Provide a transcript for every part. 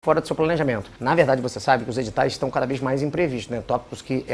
fora do seu planejamento. Na verdade, você sabe que os editais estão cada vez mais imprevistos, né? Tópicos que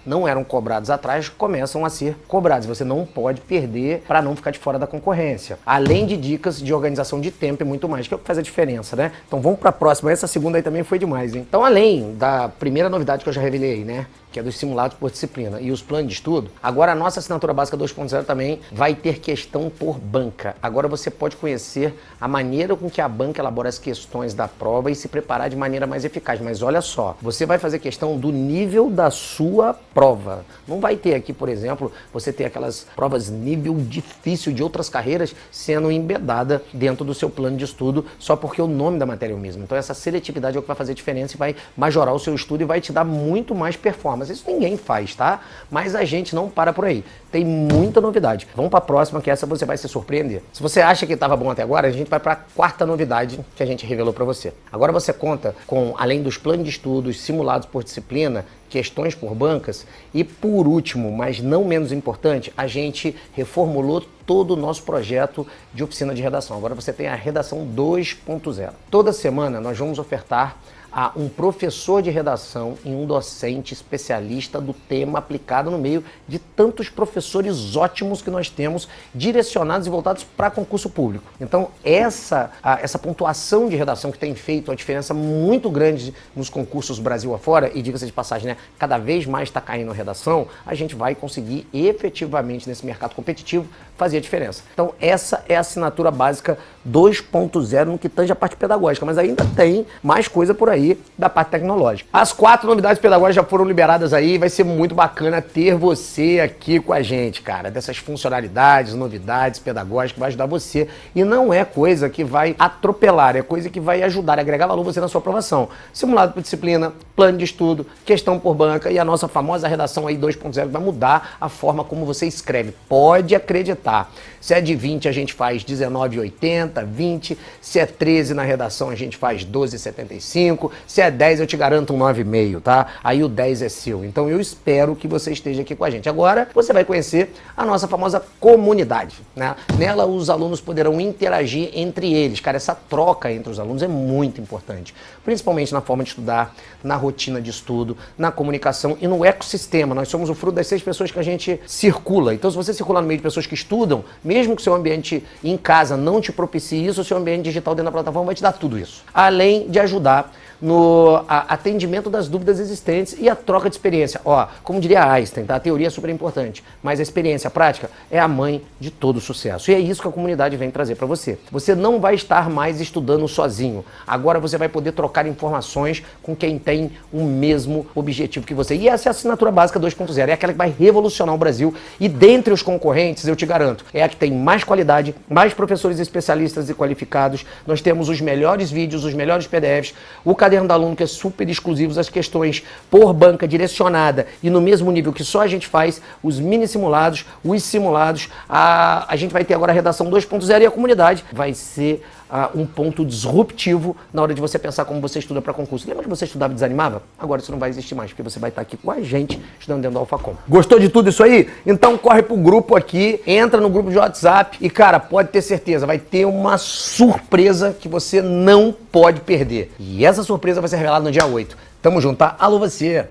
não eram cobrados atrás começam a ser cobrados. Você não pode perder para não ficar de fora da concorrência. Além de dicas de organização de tempo e muito mais, que é o que faz a diferença, né? Então vamos para a próxima. Essa segunda aí também foi demais, hein? Então, além da primeira novidade que eu já revelei aí, né? Que é dos simulados por disciplina e os planos de estudo, agora a nossa assinatura básica 2.0 também vai ter questão por banca. Agora você pode conhecer a maneira com que a banca elabora as questões da prova e se preparar de maneira mais eficaz. Mas olha só, você vai fazer questão do nível da sua prova. Não vai ter aqui, por exemplo, você ter aquelas provas nível difícil de outras carreiras sendo embedada dentro do seu plano de estudo só porque o nome da matéria é o mesmo. Então essa seletividade é o que vai fazer diferença e vai majorar o seu estudo e vai te dar muito mais performance. Isso ninguém faz, tá? Mas a gente não para por aí. Tem muita novidade. Vamos para a próxima, que essa você vai se surpreender. Se você acha que estava bom até agora, a gente vai para a quarta novidade que a gente revelou para você. Agora você conta com, além dos planos de estudos simulados por disciplina, questões por bancas e, por último, mas não menos importante, a gente reformulou todo o nosso projeto de oficina de redação. Agora você tem a redação 2.0. Toda semana nós vamos ofertar a um professor de redação e um docente especialista do tema aplicado no meio de tantos professores ótimos que nós temos, direcionados e voltados para concurso público. Então, essa pontuação de redação que tem feito a diferença muito grande nos concursos Brasil afora, e diga-se de passagem, né, cada vez mais está caindo a redação, a gente vai conseguir efetivamente nesse mercado competitivo fazer a diferença. Então, essa é a assinatura básica 2.0 no que tange a parte pedagógica, mas ainda tem mais coisa por aí da parte tecnológica. As 4 novidades pedagógicas já foram liberadas aí, vai ser muito bacana ter você aqui com a gente, cara, dessas funcionalidades, novidades pedagógicas que vai ajudar você, e não é coisa que vai atropelar, é coisa que vai ajudar a agregar valor você na sua aprovação. Simulado por disciplina, plano de estudo, questão por banca e a nossa famosa redação aí 2.0 vai mudar a forma como você escreve. Pode acreditar. Se é de 20 a gente faz 19,80, 20, se é 13 na redação a gente faz 12,75, se é 10 eu te garanto um 9,5, tá? Aí o 10 é seu. Então eu espero que você esteja aqui com a gente. Agora você vai conhecer a nossa famosa comunidade, né? Nela os alunos poderão interagir entre eles. Cara, essa troca entre os alunos é muito importante, principalmente na forma de estudar, na rotina de estudo, na comunicação e no ecossistema. Nós somos o fruto das 6 pessoas que a gente circula. Então se você circular no meio de pessoas que estudam, mesmo que seu ambiente em casa não te propicie isso, o seu ambiente digital dentro da plataforma vai te dar tudo isso. Além de ajudar no atendimento das dúvidas existentes e a troca de experiência. Ó, como diria Einstein, tá? A teoria é super importante, mas a experiência, a prática, é a mãe de todo sucesso. E é isso que a comunidade vem trazer para você. Você não vai estar mais estudando sozinho. Agora você vai poder trocar informações com quem tem o mesmo objetivo que você. E essa é a assinatura básica 2.0. É aquela que vai revolucionar o Brasil. E dentre os concorrentes, eu te garanto, é a que tem mais qualidade, mais professores especialistas e qualificados. Nós temos os melhores vídeos, os melhores PDFs, o caderno do aluno que é super exclusivo, as questões por banca direcionada e no mesmo nível que só a gente faz, os mini simulados, os simulados, a gente vai ter agora a redação 2.0 e a comunidade vai ser um ponto disruptivo na hora de você pensar como você estuda para concurso. Lembra que você estudava e desanimava? Agora isso não vai existir mais, porque você vai estar aqui com a gente estudando dentro do Alfacom. Gostou de tudo isso aí? Então corre pro grupo aqui, entra no grupo de WhatsApp e, cara, pode ter certeza, vai ter uma surpresa que você não pode perder. E essa surpresa vai ser revelada no dia 8. Tamo junto, tá? Alô você!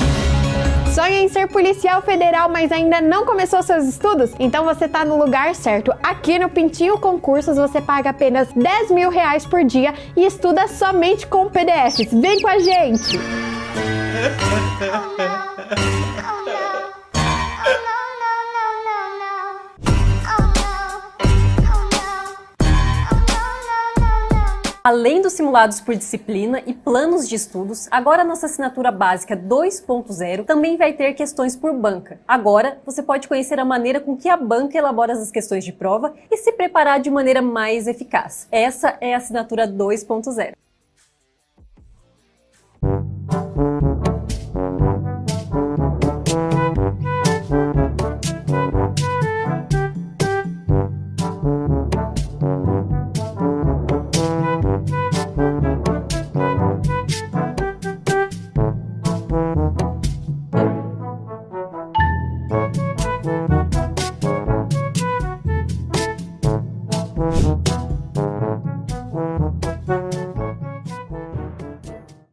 Sonha em ser policial federal, mas ainda não começou seus estudos? Então você tá no lugar certo. Aqui no Pintinho Concursos você paga apenas R$10.000 por dia e estuda somente com PDFs. Vem com a gente! Além dos simulados por disciplina e planos de estudos, agora a nossa assinatura básica 2.0 também vai ter questões por banca. Agora, você pode conhecer a maneira com que a banca elabora as questões de prova e se preparar de maneira mais eficaz. Essa é a assinatura 2.0.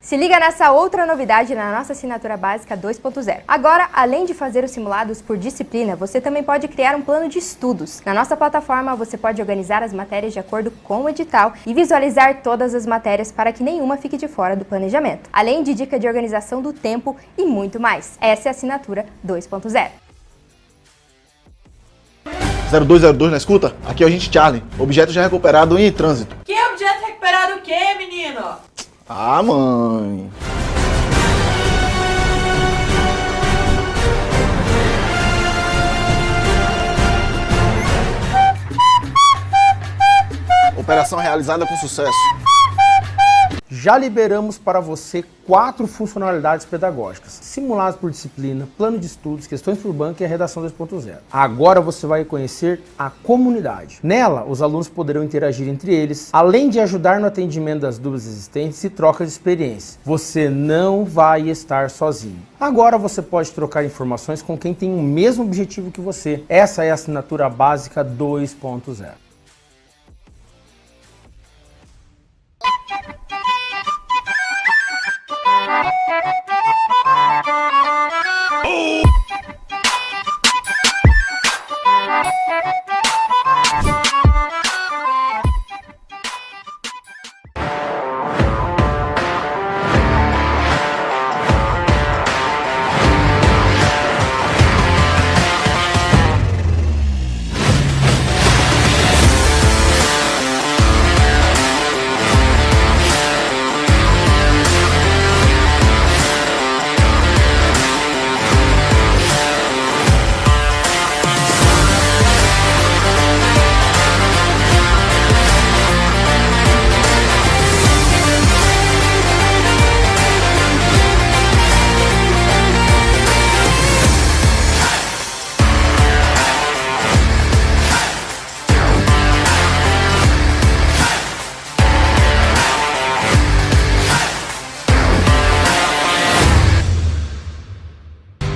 Se liga nessa outra novidade na nossa assinatura básica 2.0. Agora, além de fazer os simulados por disciplina, você também pode criar um plano de estudos. Na nossa plataforma, você pode organizar as matérias de acordo com o edital e visualizar todas as matérias para que nenhuma fique de fora do planejamento. Além de dica de organização do tempo e muito mais. Essa é a assinatura 2.0. 0202 na escuta? Aqui é o agente Charlie. Objeto já recuperado em trânsito. Que objeto recuperado o quê, menino? Ah, mãe. Operação realizada com sucesso. Já liberamos para você 4 funcionalidades pedagógicas, simuladas por disciplina, plano de estudos, questões por banco e a redação 2.0. Agora você vai conhecer a comunidade. Nela, os alunos poderão interagir entre eles, além de ajudar no atendimento das dúvidas existentes e troca de experiência. Você não vai estar sozinho. Agora você pode trocar informações com quem tem o mesmo objetivo que você. Essa é a assinatura básica 2.0.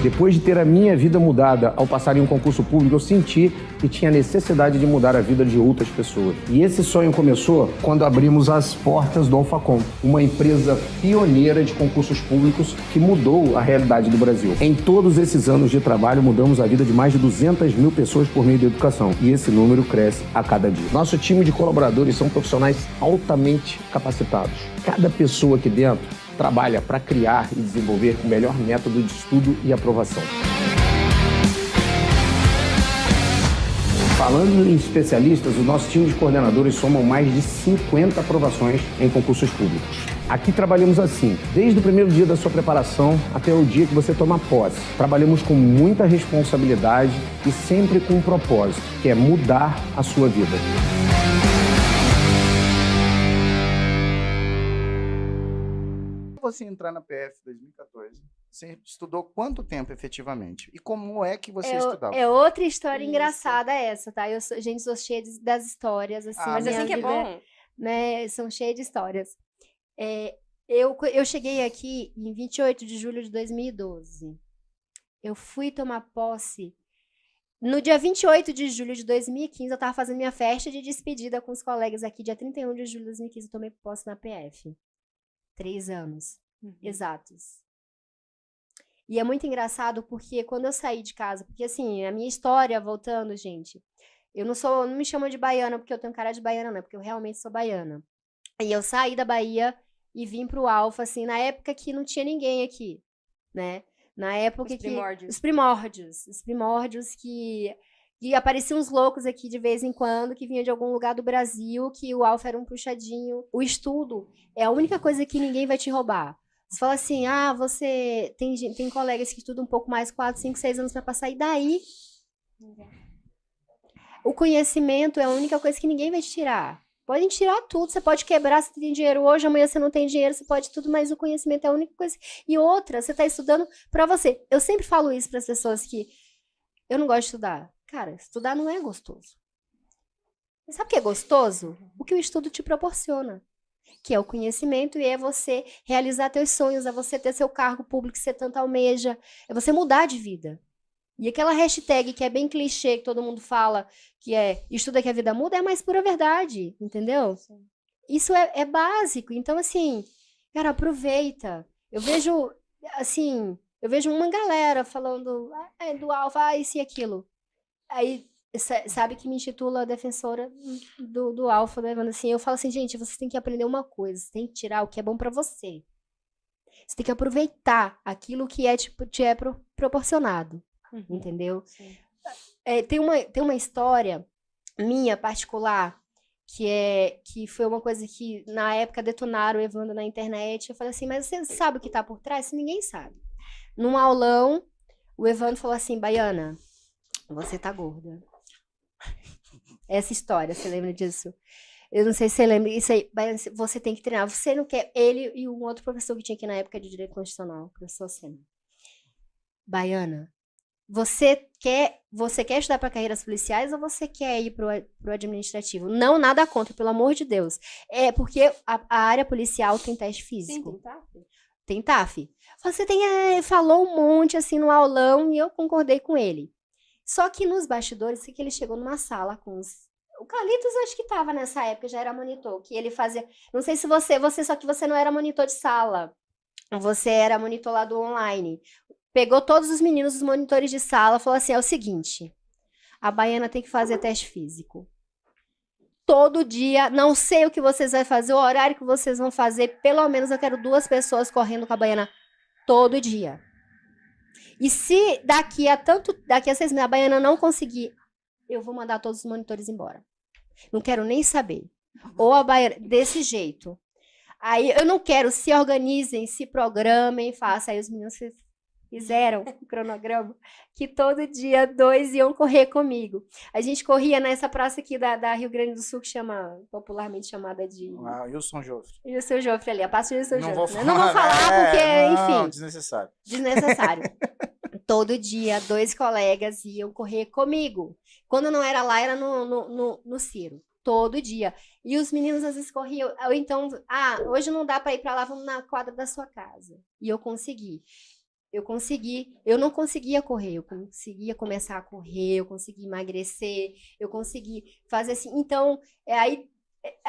Depois de ter a minha vida mudada ao passar em um concurso público, eu senti que tinha necessidade de mudar a vida de outras pessoas. E esse sonho começou quando abrimos as portas do Alfacom, uma empresa pioneira de concursos públicos que mudou a realidade do Brasil. Em todos esses anos de trabalho, mudamos a vida de mais de 200 mil pessoas por meio da educação. E esse número cresce a cada dia. Nosso time de colaboradores são profissionais altamente capacitados. Cada pessoa aqui dentro trabalha para criar e desenvolver o melhor método de estudo e aprovação. Falando em especialistas, o nosso time de coordenadores soma mais de 50 aprovações em concursos públicos. Aqui trabalhamos assim, desde o primeiro dia da sua preparação até o dia que você toma posse. Trabalhamos com muita responsabilidade e sempre com um propósito, que é mudar a sua vida. Você entrar na PF 2014, você estudou quanto tempo efetivamente? E como é que você estudava? É outra história engraçada essa, tá? Gente, sou cheia das histórias, assim. Mas assim que é bom. Né, são cheias de histórias. Eu cheguei aqui em 28 de julho de 2012. Eu fui tomar posse. No dia 28 de julho de 2015, eu tava fazendo minha festa de despedida com os colegas aqui. Dia 31 de julho de 2015, eu tomei posse na PF. 3 anos exatos. E é muito engraçado porque quando eu saí de casa, porque assim, a minha história, voltando, gente, não me chamam de baiana porque eu tenho cara de baiana, não, porque eu realmente sou baiana. E eu saí da Bahia e vim pro Alfa, assim, na época que não tinha ninguém aqui, né? Na época Os primórdios que apareciam uns loucos aqui de vez em quando, que vinham de algum lugar do Brasil, que o Alfa era um puxadinho. O estudo é a única coisa que ninguém vai te roubar. Você fala assim, você tem colegas que estudam um pouco mais, 4, 5, 6 anos para passar, e daí? O conhecimento é a única coisa que ninguém vai te tirar. Podem tirar tudo, você pode quebrar, se tem dinheiro hoje, amanhã você não tem dinheiro, você pode tudo, mas o conhecimento é a única coisa. E outra, você está estudando para você. Eu sempre falo isso para as pessoas que eu não gosto de estudar. Cara, estudar não é gostoso. Mas sabe o que é gostoso? O que o estudo te proporciona. Que é o conhecimento e é você realizar teus sonhos, é você ter seu cargo público que você tanto almeja, é você mudar de vida. E aquela hashtag que é bem clichê, que todo mundo fala, que é estuda que a vida muda, é a mais pura verdade, entendeu? Sim. Isso é básico. Então, assim, Cara, aproveita. Eu vejo, assim, eu vejo uma galera falando do Alfa, isso e aquilo. Aí, sabe que me intitula defensora do Alfa, né? Assim, eu falo assim, gente, vocês têm que aprender uma coisa, vocês têm que tirar o que é bom pra você. Você tem que aproveitar aquilo que te é proporcionado, entendeu? Tem uma história minha particular que foi uma coisa que na época detonaram o Evandro na internet. Eu falei assim, mas você sabe o que tá por trás? Ninguém sabe. Num aulão, o Evandro falou assim, Baiana, você tá gorda. Essa história, você lembra disso? Eu não sei se você lembra. Isso aí, Baiana, você tem que treinar. Você não quer. Ele e um outro professor que tinha aqui na época de Direito Constitucional, o professor Senna. Baiana, você quer estudar para carreiras policiais ou você quer ir pro administrativo? Não, nada contra, pelo amor de Deus. É porque a área policial tem teste físico. Sim, tem TAF. Você falou um monte assim no aulão e eu concordei com ele. Só que nos bastidores, que ele chegou numa sala com os... O Carlitos acho que estava nessa época, já era monitor, que ele fazia... Não sei se só que você não era monitor de sala. Você era monitor lá do online. Pegou todos os meninos, os monitores de sala, falou assim, é o seguinte, a Baiana tem que fazer teste físico. Todo dia, não sei o que vocês vão fazer, o horário que vocês vão fazer, pelo menos eu quero 2 pessoas correndo com a Baiana todo dia. E se daqui a 6 meses a Baiana não conseguir, eu vou mandar todos os monitores embora. Não quero nem saber. Ou a Baiana, desse jeito. Aí eu não quero, se organizem, se programem, façam. Aí os meninos fizeram um cronograma que todo dia 2 iam correr comigo. A gente corria nessa praça aqui da Rio Grande do Sul, que popularmente chamada de... Wilson Joffre. Wilson Joffre ali, a praça Wilson Não Joffre. vou Não vou falar porque, enfim... Desnecessário. Desnecessário. Todo dia, 2 colegas iam correr comigo. Quando não era lá, era no Ciro. Todo dia. E os meninos às vezes corriam. Ou então, hoje não dá para ir para lá, vamos na quadra da sua casa. E eu consegui. Eu não conseguia correr, eu conseguia começar a correr, eu consegui emagrecer, eu consegui fazer assim. Então, aí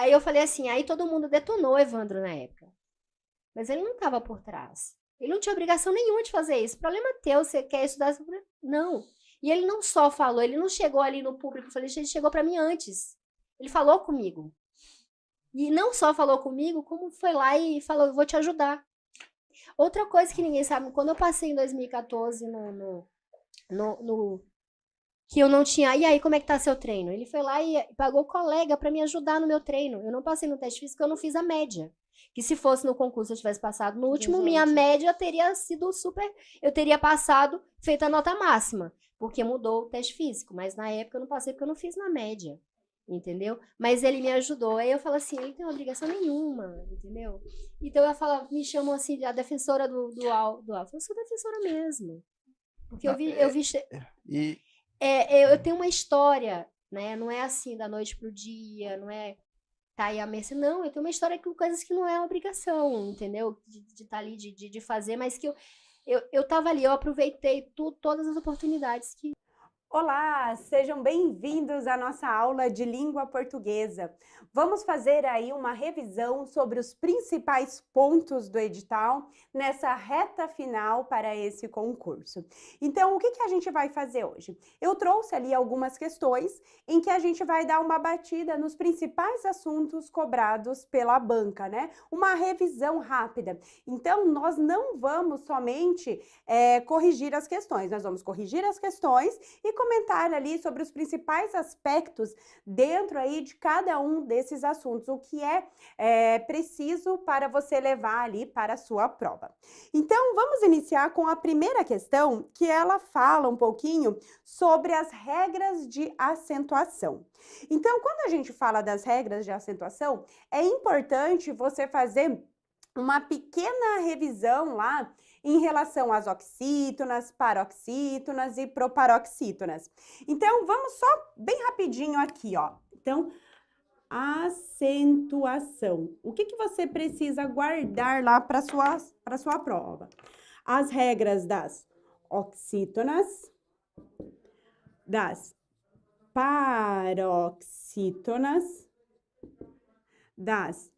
eu falei assim, aí todo mundo detonou o Evandro na época. Mas ele não estava por trás. Ele não tinha obrigação nenhuma de fazer isso. O problema é teu, você quer estudar? Não. E ele não só falou, ele não chegou ali no público, ele chegou para mim antes. Ele falou comigo. E não só falou comigo, como foi lá e falou, eu vou te ajudar. Outra coisa que ninguém sabe, quando eu passei em 2014 que eu não tinha, e aí, como é que tá seu treino? Ele foi lá e pagou colega para me ajudar no meu treino. Eu não passei no teste físico, eu não fiz a média. Que se fosse no concurso eu tivesse passado no último, minha média teria sido super, eu teria passado, feito a nota máxima, porque mudou o teste físico, mas na época eu não passei porque eu não fiz na média. Entendeu? Mas ele me ajudou. Aí eu falo assim, ele não tem obrigação nenhuma, entendeu? Então eu falo, me chamam assim, a defensora do Alfa. Eu sou defensora mesmo. Porque eu tenho uma história, né? Não é assim da noite pro dia, não é tá aí a mercê. Não, eu tenho uma história com coisas que não é obrigação, entendeu? De estar ali, de fazer, mas que eu tava ali, eu aproveitei todas as oportunidades que... Olá, sejam bem-vindos à nossa aula de língua portuguesa. Vamos fazer aí uma revisão sobre os principais pontos do edital nessa reta final para esse concurso. Então, o que a gente vai fazer hoje? Eu trouxe ali algumas questões em que a gente vai dar uma batida nos principais assuntos cobrados pela banca, né? Uma revisão rápida. Então, nós não vamos somente corrigir as questões, nós vamos corrigir as questões e comentar ali sobre os principais aspectos dentro aí de cada um desses assuntos, o que é preciso para você levar ali para a sua prova. Então, vamos iniciar com a primeira questão, que ela fala um pouquinho sobre as regras de acentuação. Então, quando a gente fala das regras de acentuação, é importante você fazer uma pequena revisão lá em relação às oxítonas, paroxítonas e proparoxítonas. Então, vamos só bem rapidinho aqui, ó. Então, acentuação. O que você precisa guardar lá para sua prova? As regras das oxítonas, das paroxítonas, das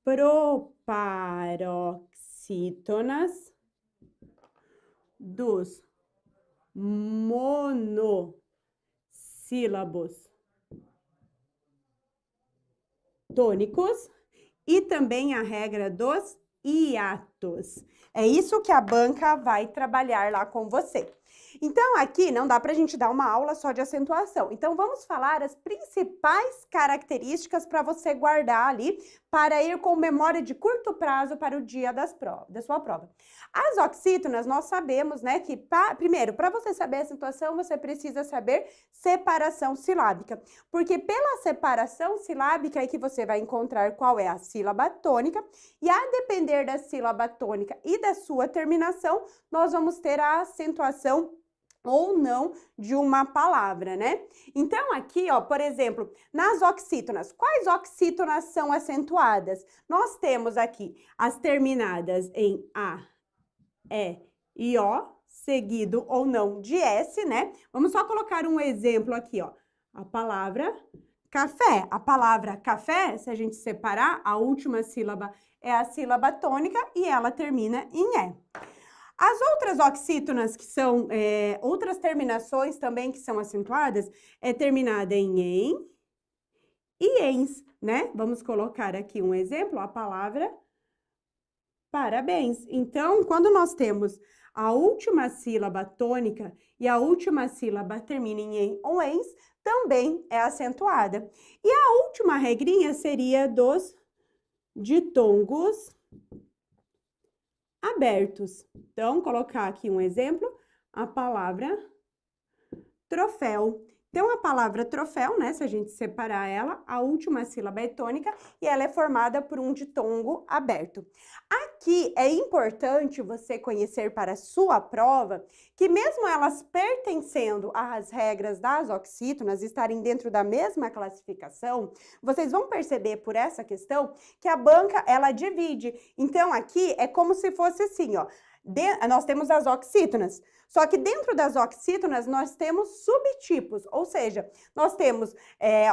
proparoxítonas dos monossílabos tônicos e também a regra dos hiatos. É isso que a banca vai trabalhar lá com você. Então, aqui não dá para a gente dar uma aula só de acentuação. Então, vamos falar as principais características para você guardar ali, para ir com memória de curto prazo para o dia da sua prova. As oxítonas, nós sabemos, né, que, primeiro, para você saber a acentuação, você precisa saber separação silábica. Porque pela separação silábica é que você vai encontrar qual é a sílaba tônica, e a depender da sílaba tônica e da sua terminação, nós vamos ter a acentuação ou não de uma palavra, né? Então, aqui, ó, por exemplo, nas oxítonas, quais oxítonas são acentuadas? Nós temos aqui as terminadas em A, E e O, seguido ou não de S, né? Vamos só colocar um exemplo aqui, ó. A palavra café. A palavra café, se a gente separar, a última sílaba é a sílaba tônica e ela termina em E. As outras oxítonas, que são outras terminações também que são acentuadas, é terminada em e ens, né? Vamos colocar aqui um exemplo, a palavra parabéns. Então, quando nós temos a última sílaba tônica e a última sílaba termina em ou ens, também é acentuada. E a última regrinha seria dos ditongos abertos. Então, colocar aqui um exemplo, a palavra troféu. Então, a palavra troféu, né, se a gente separar ela, a última sílaba é tônica e ela é formada por um ditongo aberto. Aqui é importante você conhecer para a sua prova que mesmo elas pertencendo às regras das oxítonas, estarem dentro da mesma classificação, vocês vão perceber por essa questão que a banca, ela divide. Então, aqui é como se fosse assim, ó. Nós temos as oxítonas, só que dentro das oxítonas nós temos subtipos, ou seja, nós temos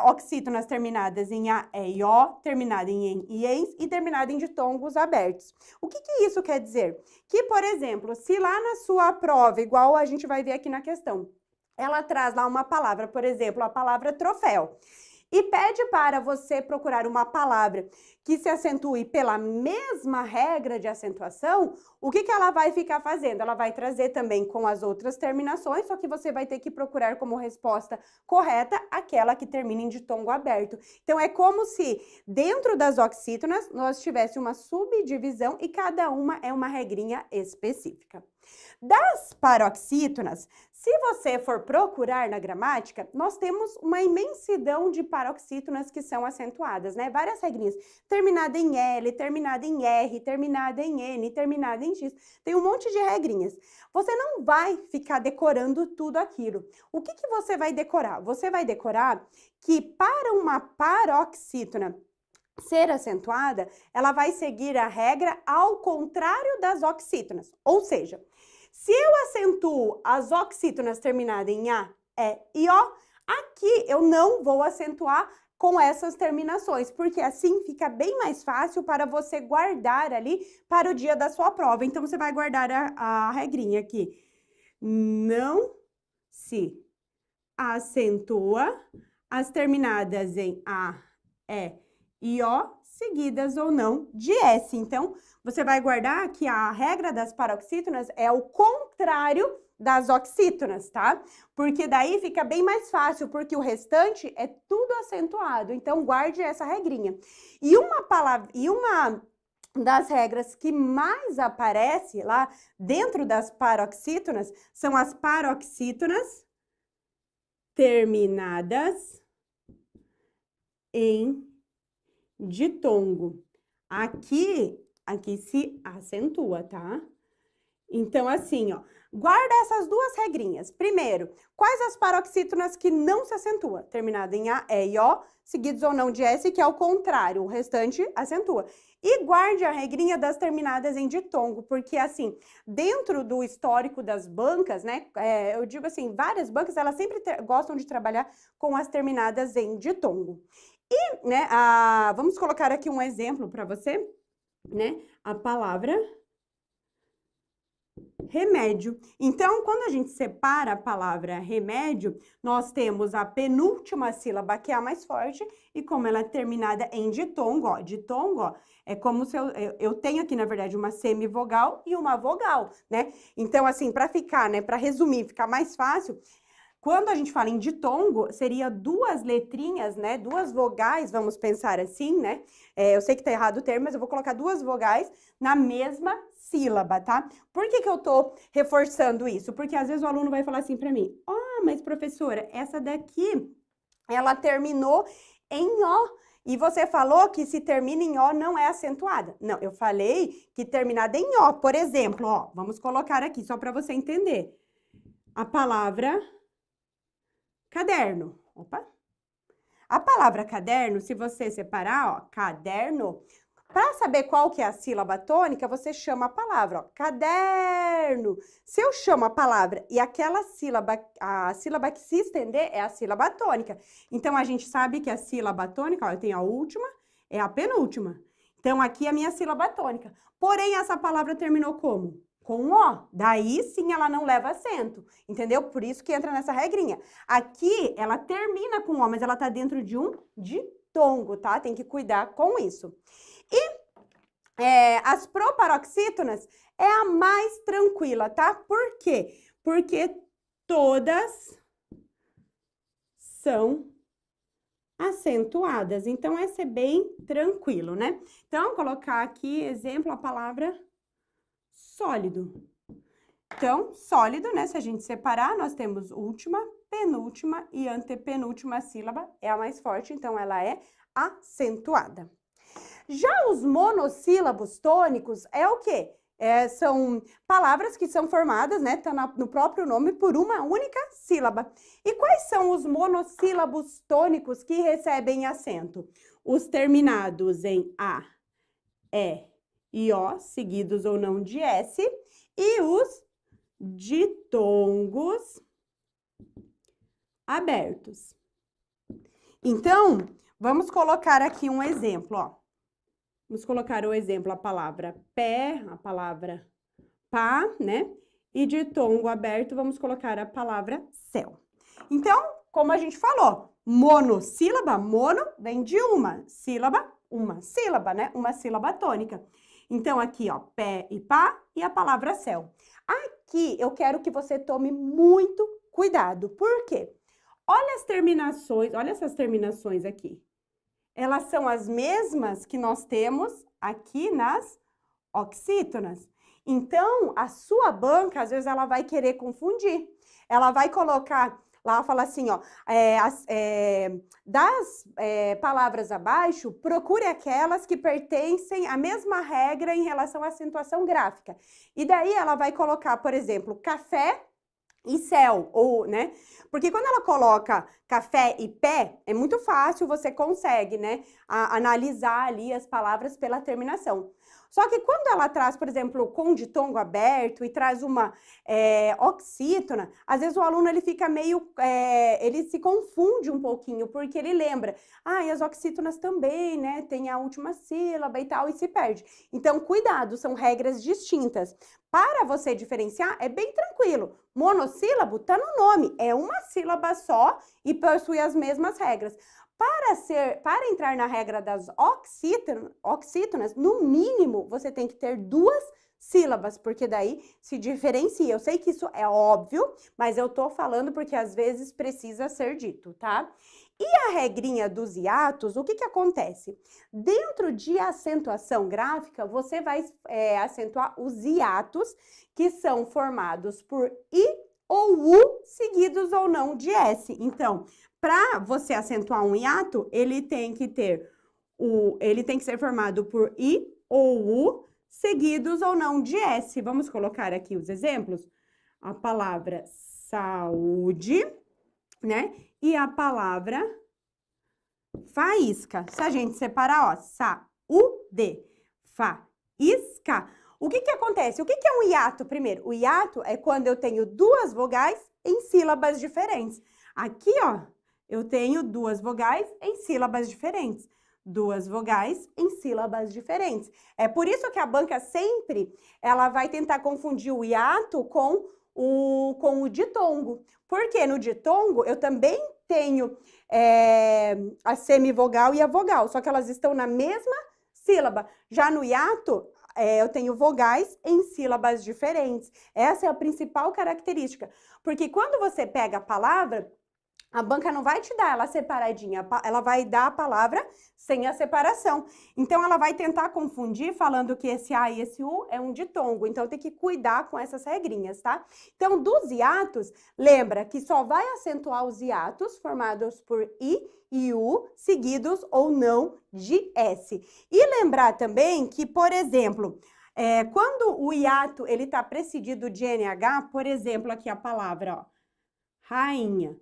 oxítonas terminadas em A, E e O, terminada em EN e ENS e terminada em ditongos abertos. O que isso quer dizer? Que, por exemplo, se lá na sua prova, igual a gente vai ver aqui na questão, ela traz lá uma palavra, por exemplo, a palavra troféu, e pede para você procurar uma palavra que se acentue pela mesma regra de acentuação, o que ela vai ficar fazendo? Ela vai trazer também com as outras terminações, só que você vai ter que procurar como resposta correta aquela que termina em ditongo aberto. Então, é como se dentro das oxítonas nós tivéssemos uma subdivisão e cada uma é uma regrinha específica. Das paroxítonas, se você for procurar na gramática, nós temos uma imensidão de paroxítonas que são acentuadas, né? Várias regrinhas. Terminada em L, terminada em R, terminada em N, terminada em X. Tem um monte de regrinhas. Você não vai ficar decorando tudo aquilo. O que você vai decorar? Você vai decorar que para uma paroxítona ser acentuada, ela vai seguir a regra ao contrário das oxítonas. Ou seja, se eu acentuo as oxítonas terminadas em A, E e O, aqui eu não vou acentuar com essas terminações, porque assim fica bem mais fácil para você guardar ali para o dia da sua prova. Então, você vai guardar a regrinha aqui. Não se acentua as terminadas em A, E e O, seguidas ou não de S. Então, você vai guardar que a regra das paroxítonas é o contrário das oxítonas, tá? Porque daí fica bem mais fácil, porque o restante é tudo acentuado. Então, guarde essa regrinha. E uma das regras que mais aparece lá dentro das paroxítonas são as paroxítonas terminadas em ditongo. Aqui se acentua, tá? Então, assim, ó, guarda essas duas regrinhas. Primeiro, quais as paroxítonas que não se acentua? Terminada em A, E e O, seguidos ou não de S, que é o contrário, o restante acentua. E guarde a regrinha das terminadas em ditongo, porque, assim, dentro do histórico das bancas, né, eu digo assim, várias bancas, elas sempre gostam de trabalhar com as terminadas em ditongo. E, né, vamos colocar aqui um exemplo para você, né? A palavra remédio. Então, quando a gente separa a palavra remédio, nós temos a penúltima sílaba, que é a mais forte, e como ela é terminada em ditongo, ó, ditongo, ó, é como se eu tenho aqui, na verdade, uma semivogal e uma vogal, né? Então, assim, para ficar, né, para resumir, ficar mais fácil, quando a gente fala em ditongo, seria duas letrinhas, né, duas vogais, vamos pensar assim, né? Eu sei que tá errado o termo, mas eu vou colocar duas vogais na mesma sílaba, tá? Por que que eu tô reforçando isso? Porque às vezes o aluno vai falar assim para mim, mas professora, essa daqui, ela terminou em O, e você falou que se termina em O não é acentuada. Não, eu falei que terminada em O, por exemplo, ó, vamos colocar aqui só para você entender. A palavra caderno, opa. A palavra caderno, se você separar, ó, caderno, para saber qual que é a sílaba tônica, você chama a palavra, ó, caderno. Se eu chamo a palavra e aquela sílaba, a sílaba que se estender é a sílaba tônica. Então, a gente sabe que a sílaba tônica, ó, eu tenho a última, é a penúltima. Então, aqui é a minha sílaba tônica. Porém, essa palavra terminou como? Com O. Daí, sim, ela não leva acento, entendeu? Por isso que entra nessa regrinha. Aqui, ela termina com O, mas ela tá dentro de um ditongo, tá? Tem que cuidar com isso. E as proparoxítonas é a mais tranquila, tá? Por quê? Porque todas são acentuadas. Então, essa é bem tranquilo, né? Então, colocar aqui, exemplo, a palavra sólido. Então, sólido, né? Se a gente separar, nós temos última, penúltima e antepenúltima sílaba. É a mais forte, então ela é acentuada. Já os monossílabos tônicos é o quê? São palavras que são formadas, né? Tá no próprio nome por uma única sílaba. E quais são os monossílabos tônicos que recebem acento? Os terminados em A, E e O, seguidos ou não de S, e os ditongos abertos. Então, vamos colocar aqui um exemplo, ó. Vamos colocar o exemplo, a palavra pé, a palavra pá, né? E ditongo aberto, vamos colocar a palavra céu. Então, como a gente falou, monossílaba, mono vem de uma sílaba, né? Uma sílaba tônica. Então, aqui, ó, pé e pá e a palavra céu. Aqui, eu quero que você tome muito cuidado. Por quê? Olha as terminações, olha essas terminações aqui. Elas são as mesmas que nós temos aqui nas oxítonas. Então, a sua banca, às vezes, ela vai querer confundir. Ela vai colocar, lá fala assim, ó, das palavras abaixo, procure aquelas que pertencem à mesma regra em relação à acentuação gráfica. E daí ela vai colocar, por exemplo, café e céu, ou, né? Porque quando ela coloca café e pé, é muito fácil, você consegue, né, analisar ali as palavras pela terminação. Só que quando ela traz, por exemplo, com ditongo aberto e traz uma oxítona, às vezes o aluno ele fica meio, ele se confunde um pouquinho, porque ele lembra, e as oxítonas também, né, tem a última sílaba e tal, e se perde. Então, cuidado, são regras distintas. Para você diferenciar, é bem tranquilo. Monossílabo tá no nome, é uma sílaba só e possui as mesmas regras. Para entrar na regra das oxítonas, no mínimo, você tem que ter duas sílabas, porque daí se diferencia. Eu sei que isso é óbvio, mas eu tô falando porque às vezes precisa ser dito, tá? E a regrinha dos hiatos, o que que acontece? Dentro de acentuação gráfica, você vai acentuar os hiatos, que são formados por I ou U, seguidos ou não de S. Então, para você acentuar um hiato, ele tem que ser formado por I ou U, seguidos ou não de S. Vamos colocar aqui os exemplos? A palavra saúde, né? E a palavra faísca. Se a gente separar, ó, saúde, faísca. O que que acontece? O que que é um hiato primeiro? O hiato é quando eu tenho duas vogais em sílabas diferentes. Aqui, ó, eu tenho duas vogais em sílabas diferentes. Duas vogais em sílabas diferentes. É por isso que a banca sempre ela vai tentar confundir o hiato com o ditongo. Porque no ditongo eu também tenho a semivogal e a vogal, só que elas estão na mesma sílaba. Já no hiato, eu tenho vogais em sílabas diferentes. Essa é a principal característica. Porque quando você pega a palavra, a banca não vai te dar ela separadinha, ela vai dar a palavra sem a separação. Então, ela vai tentar confundir falando que esse A e esse U é um ditongo. Então, tem que cuidar com essas regrinhas, tá? Então, dos hiatos, lembra que só vai acentuar os hiatos formados por I e U, seguidos ou não de S. E lembrar também que, por exemplo, quando o hiato ele está precedido de NH, por exemplo, aqui a palavra, ó, rainha.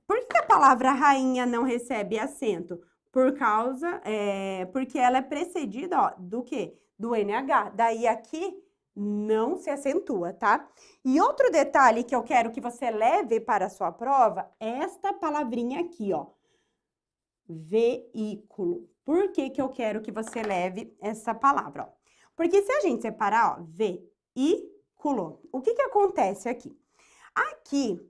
Por que a palavra rainha não recebe acento? Porque ela é precedida, ó, do quê? Do NH. Daí aqui não se acentua, tá? E outro detalhe que eu quero que você leve para a sua prova é esta palavrinha aqui, ó. Veículo. Por que que eu quero que você leve essa palavra, ó? Porque se a gente separar, ó, veículo, o que que acontece aqui? Aqui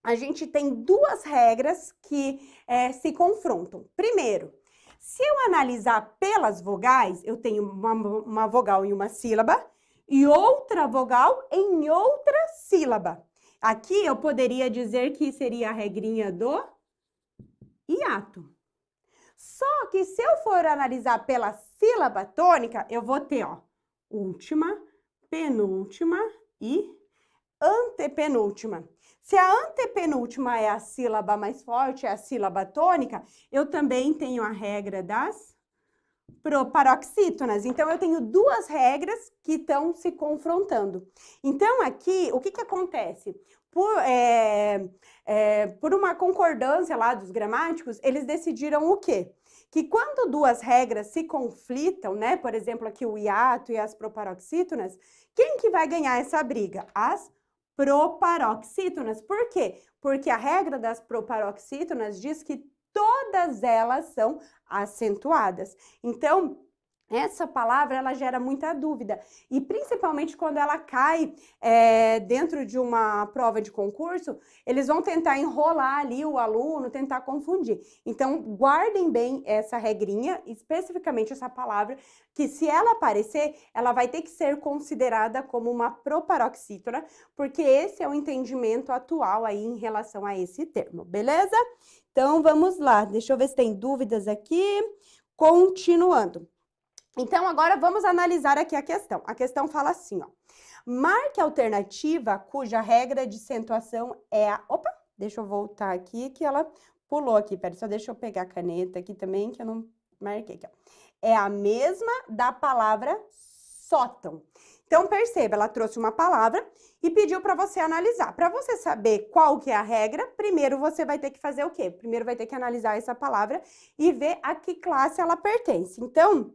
a gente tem duas regras que se confrontam. Primeiro, se eu analisar pelas vogais, eu tenho uma vogal em uma sílaba e outra vogal em outra sílaba. Aqui eu poderia dizer que seria a regrinha do hiato. Só que se eu for analisar pela sílaba tônica, eu vou ter, ó, última, penúltima e antepenúltima. Se a antepenúltima é a sílaba mais forte, é a sílaba tônica, eu também tenho a regra das proparoxítonas. Então, eu tenho duas regras que estão se confrontando. Então, aqui, o que que acontece? Por uma concordância lá dos gramáticos, eles decidiram o quê? Que quando duas regras se conflitam, né? Por exemplo, aqui o hiato e as proparoxítonas, quem que vai ganhar essa briga? As proparoxítonas. Por quê? Porque a regra das proparoxítonas diz que todas elas são acentuadas. Então, essa palavra, ela gera muita dúvida. E principalmente quando ela cai dentro de uma prova de concurso, eles vão tentar enrolar ali o aluno, tentar confundir. Então, guardem bem essa regrinha, especificamente essa palavra, que se ela aparecer, ela vai ter que ser considerada como uma proparoxítona, porque esse é o entendimento atual aí em relação a esse termo, beleza? Então, vamos lá. Deixa eu ver se tem dúvidas aqui. Continuando. Então, agora vamos analisar aqui a questão. A questão fala assim, ó. Marque a alternativa cuja regra de acentuação é a... Opa, deixa eu voltar aqui que ela pulou aqui. Pera, só deixa eu pegar a caneta aqui também, que eu não marquei aqui, ó. É a mesma da palavra sótão. Então, perceba, ela trouxe uma palavra e pediu para você analisar. Para você saber qual que é a regra, primeiro você vai ter que fazer o quê? Primeiro vai ter que analisar essa palavra e ver a que classe ela pertence. Então...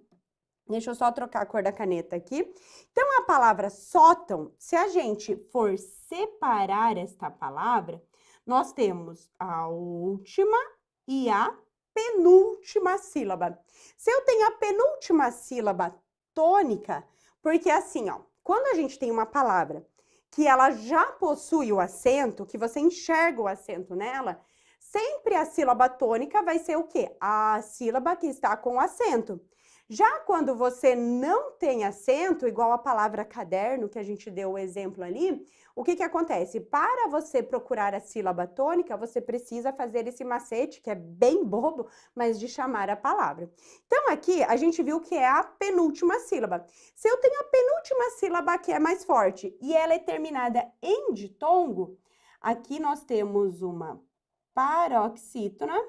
deixa eu só trocar a cor da caneta aqui. Então, a palavra sótão, se a gente for separar esta palavra, nós temos a última e a penúltima sílaba. Se eu tenho a penúltima sílaba tônica, porque assim, ó, quando a gente tem uma palavra que ela já possui o acento, que você enxerga o acento nela, sempre a sílaba tônica vai ser o quê? A sílaba que está com acento. Já quando você não tem acento, igual a palavra caderno, que a gente deu o exemplo ali, o que que acontece? Para você procurar a sílaba tônica, você precisa fazer esse macete, que é bem bobo, mas de chamar a palavra. Então, aqui, a gente viu que é a penúltima sílaba. Se eu tenho a penúltima sílaba que é mais forte e ela é terminada em ditongo, aqui nós temos uma paroxítona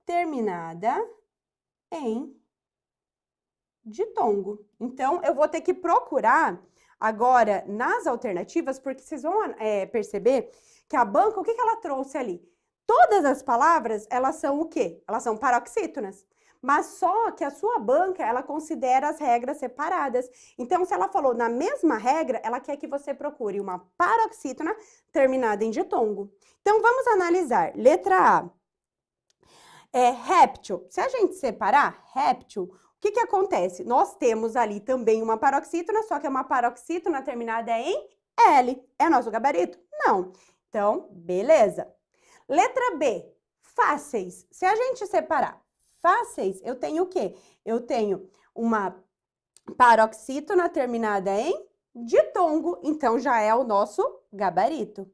terminada em ditongo. Então, eu vou ter que procurar agora nas alternativas, porque vocês vão perceber que a banca, o que que ela trouxe ali? Todas as palavras, elas são o quê? Elas são paroxítonas. mas só que a sua banca, ela considera as regras separadas. Então, se ela falou na mesma regra, ela quer que você procure uma paroxítona terminada em ditongo. Então, vamos analisar. Letra A. Réptil. Se a gente separar réptil, o que que acontece? Nós temos ali também uma paroxítona, só que é uma paroxítona terminada em L. É nosso gabarito? Não. Então, beleza. Letra B. Fáceis. Se a gente separar fáceis, eu tenho o quê? Eu tenho uma paroxítona terminada em ditongo, então já é o nosso gabarito.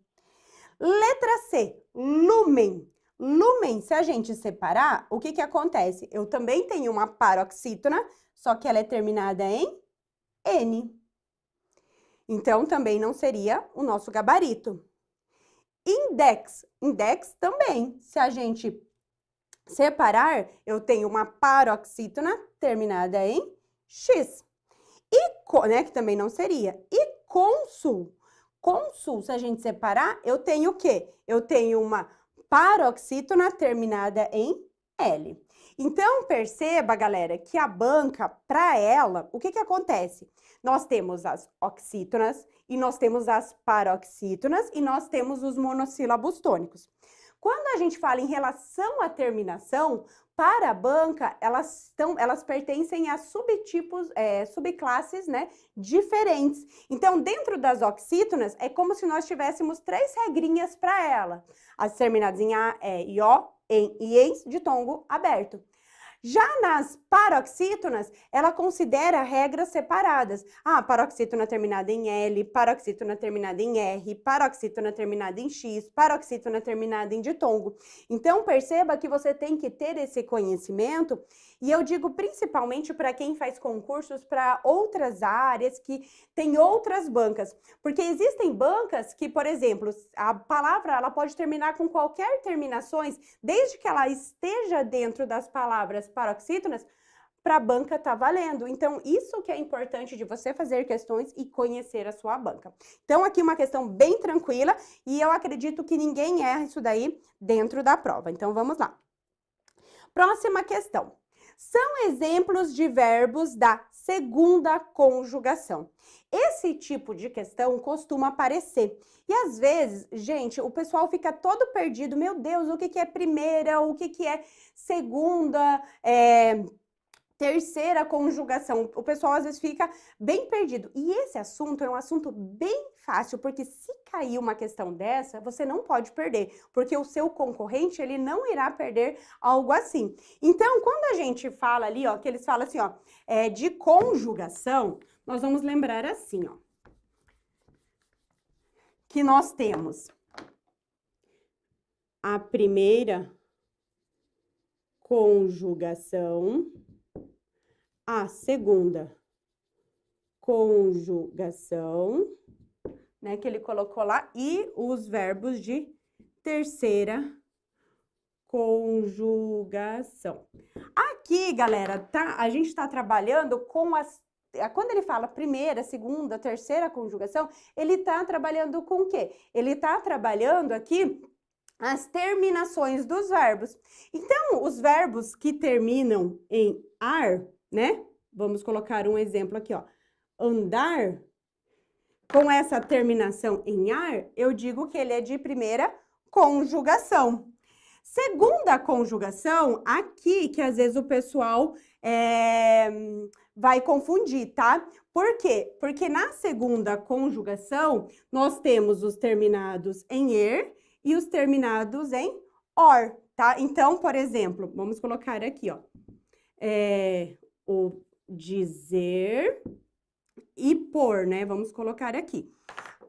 Letra C. Lúmen. Lúmen, se a gente separar, o que que acontece? Eu também tenho uma paroxítona, só que ela é terminada em N. Então, também não seria o nosso gabarito. Index. Index também, se a gente separar, eu tenho uma paroxítona terminada em X. E, né, que também não seria. E cônsul. Cônsul, se a gente separar, eu tenho o quê? Eu tenho uma paroxítona terminada em L. Então, perceba, galera, que a banca, para ela, o que que acontece? Nós temos as oxítonas, e nós temos as paroxítonas, e nós temos os monossílabos tônicos. Quando a gente fala em relação à terminação, para a banca, elas pertencem a subtipos, subclasses, né, diferentes. Então, dentro das oxítonas, é como se nós tivéssemos 3 regrinhas para ela. As terminadas em A, E e O, em e em, ditongo aberto. Já nas paroxítonas, ela considera regras separadas. Paroxítona terminada em L, paroxítona terminada em R, paroxítona terminada em X, paroxítona terminada em ditongo. Então, perceba que você tem que ter esse conhecimento, e eu digo principalmente para quem faz concursos para outras áreas, que tem outras bancas. Porque existem bancas que, por exemplo, a palavra ela pode terminar com qualquer terminações, desde que ela esteja dentro das palavras paroxítonas, para a banca tá valendo. Então, isso que é importante de você fazer questões e conhecer a sua banca. Então, aqui uma questão bem tranquila, e eu acredito que ninguém erra isso daí dentro da prova. Então, vamos lá. Próxima questão. São exemplos de verbos da segunda conjugação. Esse tipo de questão costuma aparecer. E às vezes, gente, o pessoal fica todo perdido. Meu Deus, o que que é primeira, o que que é segunda, terceira conjugação. O pessoal às vezes fica bem perdido. E esse assunto é um assunto bem fácil, porque se cair uma questão dessa, você não pode perder, porque o seu concorrente, ele não irá perder algo assim. Então, quando a gente fala ali, ó, que eles falam assim, ó, de conjugação, nós vamos lembrar assim, ó, que nós temos a primeira conjugação, a segunda conjugação, né, que ele colocou lá, e os verbos de terceira conjugação. Aqui, galera, a gente tá trabalhando com quando ele fala primeira, segunda, terceira conjugação, ele tá trabalhando com o quê? Ele tá trabalhando aqui as terminações dos verbos. Então, os verbos que terminam em ar, né? Vamos colocar um exemplo aqui, ó. Andar, com essa terminação em ar, eu digo que ele é de primeira conjugação. Segunda conjugação, aqui que às vezes o pessoal vai confundir, tá? Por quê? Porque na segunda conjugação, nós temos os terminados em er e os terminados em or, tá? Então, por exemplo, vamos colocar aqui, ó. O dizer e por, né? Vamos colocar aqui.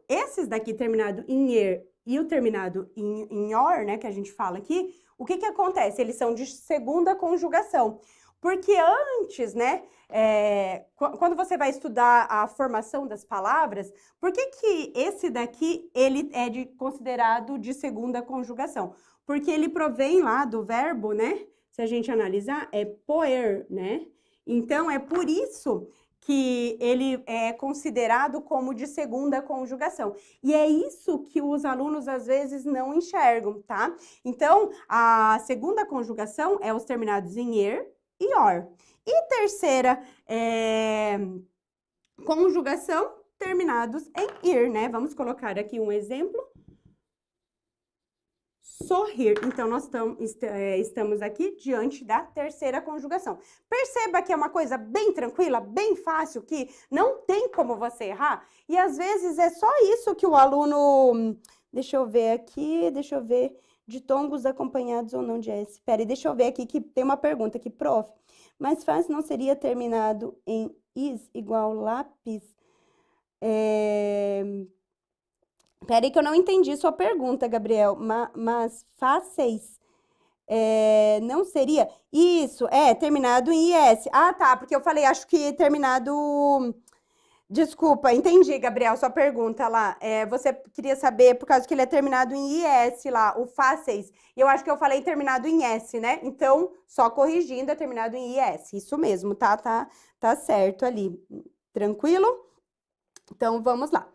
Esses daqui terminado em er e o terminado em or, né, que a gente fala aqui, o que que acontece? Eles são de segunda conjugação. Porque antes, né, quando você vai estudar a formação das palavras, por que que esse daqui, ele é considerado de segunda conjugação? Porque ele provém lá do verbo, né, se a gente analisar, é poer, né? Então, é por isso que ele é considerado como de segunda conjugação. E é isso que os alunos, às vezes, não enxergam, tá? Então, a segunda conjugação é os terminados em er ior. E terceira conjugação, terminados em ir, né? Vamos colocar aqui um exemplo. Sorrir. Então, nós estamos aqui diante da terceira conjugação. Perceba que é uma coisa bem tranquila, bem fácil, que não tem como você errar. E, às vezes, é só isso que o aluno... Deixa eu ver aqui, de tongos acompanhados ou não de S. Peraí, deixa eu ver aqui que tem uma pergunta aqui, prof. Mais fácil não seria terminado em is igual lápis? Peraí que eu não entendi sua pergunta, Gabriel, mas fáceis não seria? Isso, terminado em IS. Ah, tá, porque eu falei, acho que terminado... Desculpa, entendi, Gabriel, sua pergunta lá. Você queria saber, por causa que ele é terminado em IS lá, o fáceis. E eu acho que eu falei terminado em S, né? Então, só corrigindo, é terminado em IS. Isso mesmo, tá certo ali. Tranquilo? Então, vamos lá.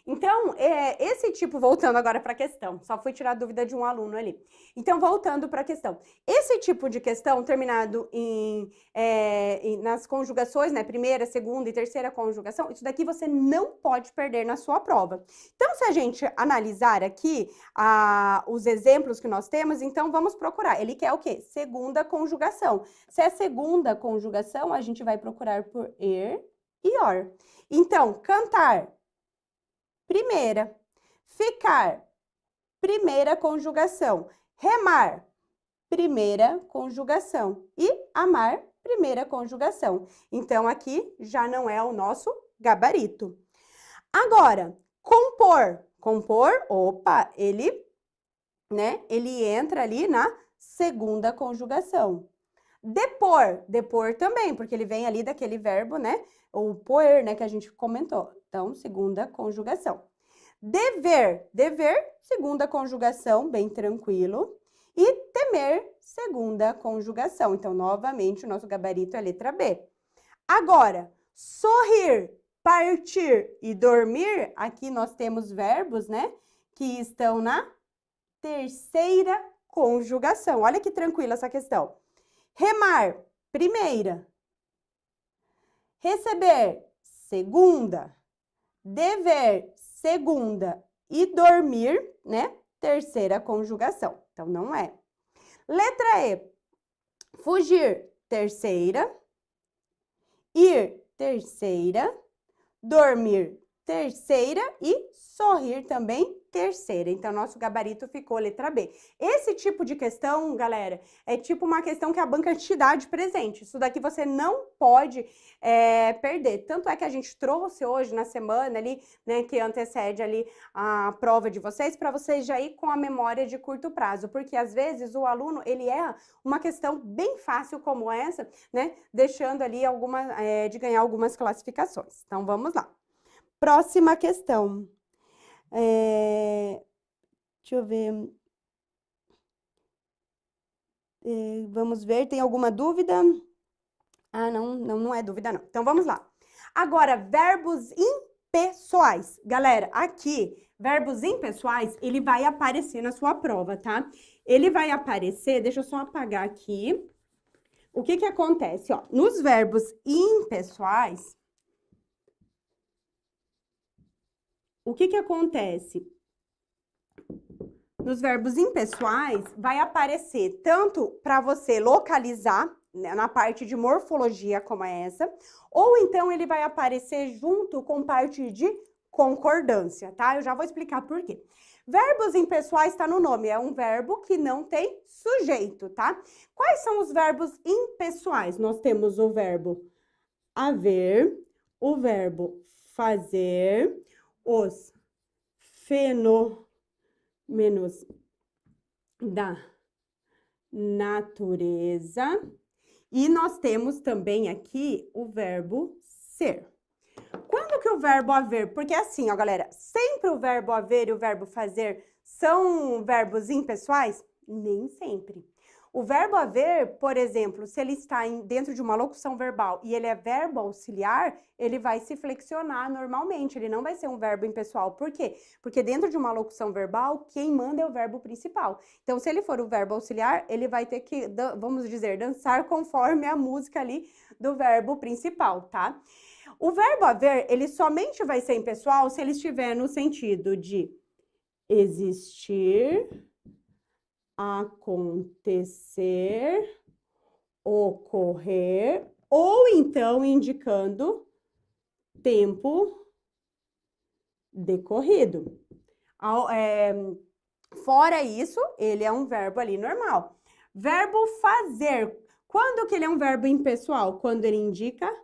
Então, esse tipo, voltando agora para a questão, só fui tirar dúvida de um aluno ali. Então, voltando para a questão. Esse tipo de questão terminado nas conjugações, né, primeira, segunda e terceira conjugação, isso daqui você não pode perder na sua prova. Então, se a gente analisar aqui os exemplos que nós temos, então vamos procurar. Ele quer o quê? Segunda conjugação. Se é segunda conjugação, a gente vai procurar por er e or. Então, cantar. Primeira. Ficar, primeira conjugação. Remar, primeira conjugação. E amar, primeira conjugação. Então, aqui já não é o nosso gabarito. Agora, compor. Compor, opa, ele entra ali na segunda conjugação. Depor, depor também, porque ele vem ali daquele verbo, né? O poer, né, que a gente comentou. Então, segunda conjugação. Dever, dever, segunda conjugação, bem tranquilo. E temer, segunda conjugação. Então, novamente, o nosso gabarito é a letra B. Agora, sorrir, partir e dormir, aqui nós temos verbos, né, que estão na terceira conjugação. Olha que tranquila essa questão. Remar, primeira. Receber, segunda. Dever, segunda. E dormir, né? Terceira conjugação. Então, não é. Letra E. Fugir, terceira. Ir, terceira. Dormir, terceira. E sorrir também, terceira. Então, nosso gabarito ficou letra B. Esse tipo de questão, galera, é tipo uma questão que a banca te dá de presente. Isso daqui você não pode perder. Tanto é que a gente trouxe hoje, na semana ali, né, que antecede ali a prova de vocês, para vocês já ir com a memória de curto prazo. Porque, às vezes, o aluno, ele erra uma questão bem fácil como essa, né, deixando ali de ganhar algumas classificações. Então, vamos lá. Próxima questão. Deixa eu ver. Vamos ver, tem alguma dúvida? Ah, não é dúvida, não. Então, vamos lá. Agora, verbos impessoais. Galera, aqui, verbos impessoais, ele vai aparecer na sua prova, tá? Ele vai aparecer, deixa eu só apagar aqui. O que acontece, ó? Nos verbos impessoais, o que acontece? Nos verbos impessoais, vai aparecer tanto para você localizar, né, na parte de morfologia como é essa, ou então ele vai aparecer junto com parte de concordância, tá? Eu já vou explicar por quê. Verbos impessoais está no nome, é um verbo que não tem sujeito, tá? Quais são os verbos impessoais? Nós temos o verbo haver, o verbo fazer, os fenômenos da natureza. E nós temos também aqui o verbo ser. Quando que o verbo haver? Porque assim, ó, galera, sempre o verbo haver e o verbo fazer são verbos impessoais? Nem sempre. O verbo haver, por exemplo, se ele está dentro de uma locução verbal e ele é verbo auxiliar, ele vai se flexionar normalmente, ele não vai ser um verbo impessoal. Por quê? Porque dentro de uma locução verbal, quem manda é o verbo principal. Então, se ele for o verbo auxiliar, ele vai ter que, vamos dizer, dançar conforme a música ali do verbo principal, tá? O verbo haver, ele somente vai ser impessoal se ele estiver no sentido de existir, acontecer, ocorrer, ou então indicando tempo decorrido. Fora isso, ele é um verbo ali normal. Verbo fazer. Quando que ele é um verbo impessoal? Quando ele indica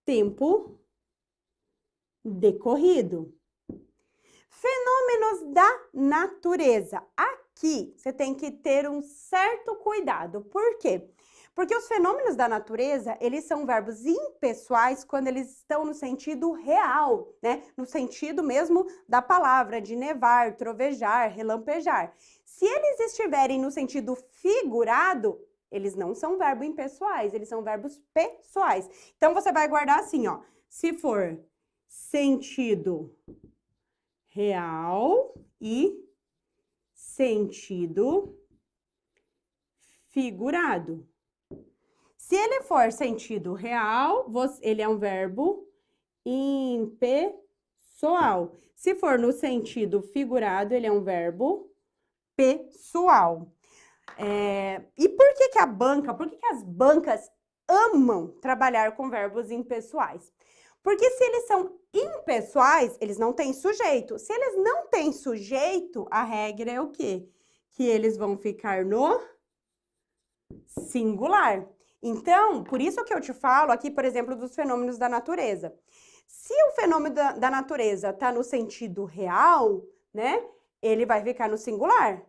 tempo decorrido. Fenômenos da natureza. Aqui você tem que ter um certo cuidado. Por quê? Porque os fenômenos da natureza, eles são verbos impessoais quando eles estão no sentido real, né? No sentido mesmo da palavra, de nevar, trovejar, relampejar. Se eles estiverem no sentido figurado, eles não são verbos impessoais, eles são verbos pessoais. Então, você vai guardar assim, ó. Se for sentido real e sentido figurado. Se ele for sentido real, ele é um verbo impessoal. Se for no sentido figurado, ele é um verbo pessoal. E por que as bancas amam trabalhar com verbos impessoais? Porque se eles são impessoais, eles não têm sujeito. Se eles não têm sujeito, a regra é o quê? Que eles vão ficar no singular. Então, por isso que eu te falo aqui, por exemplo, dos fenômenos da natureza. Se o fenômeno da natureza está no sentido real, né, ele vai ficar no singular.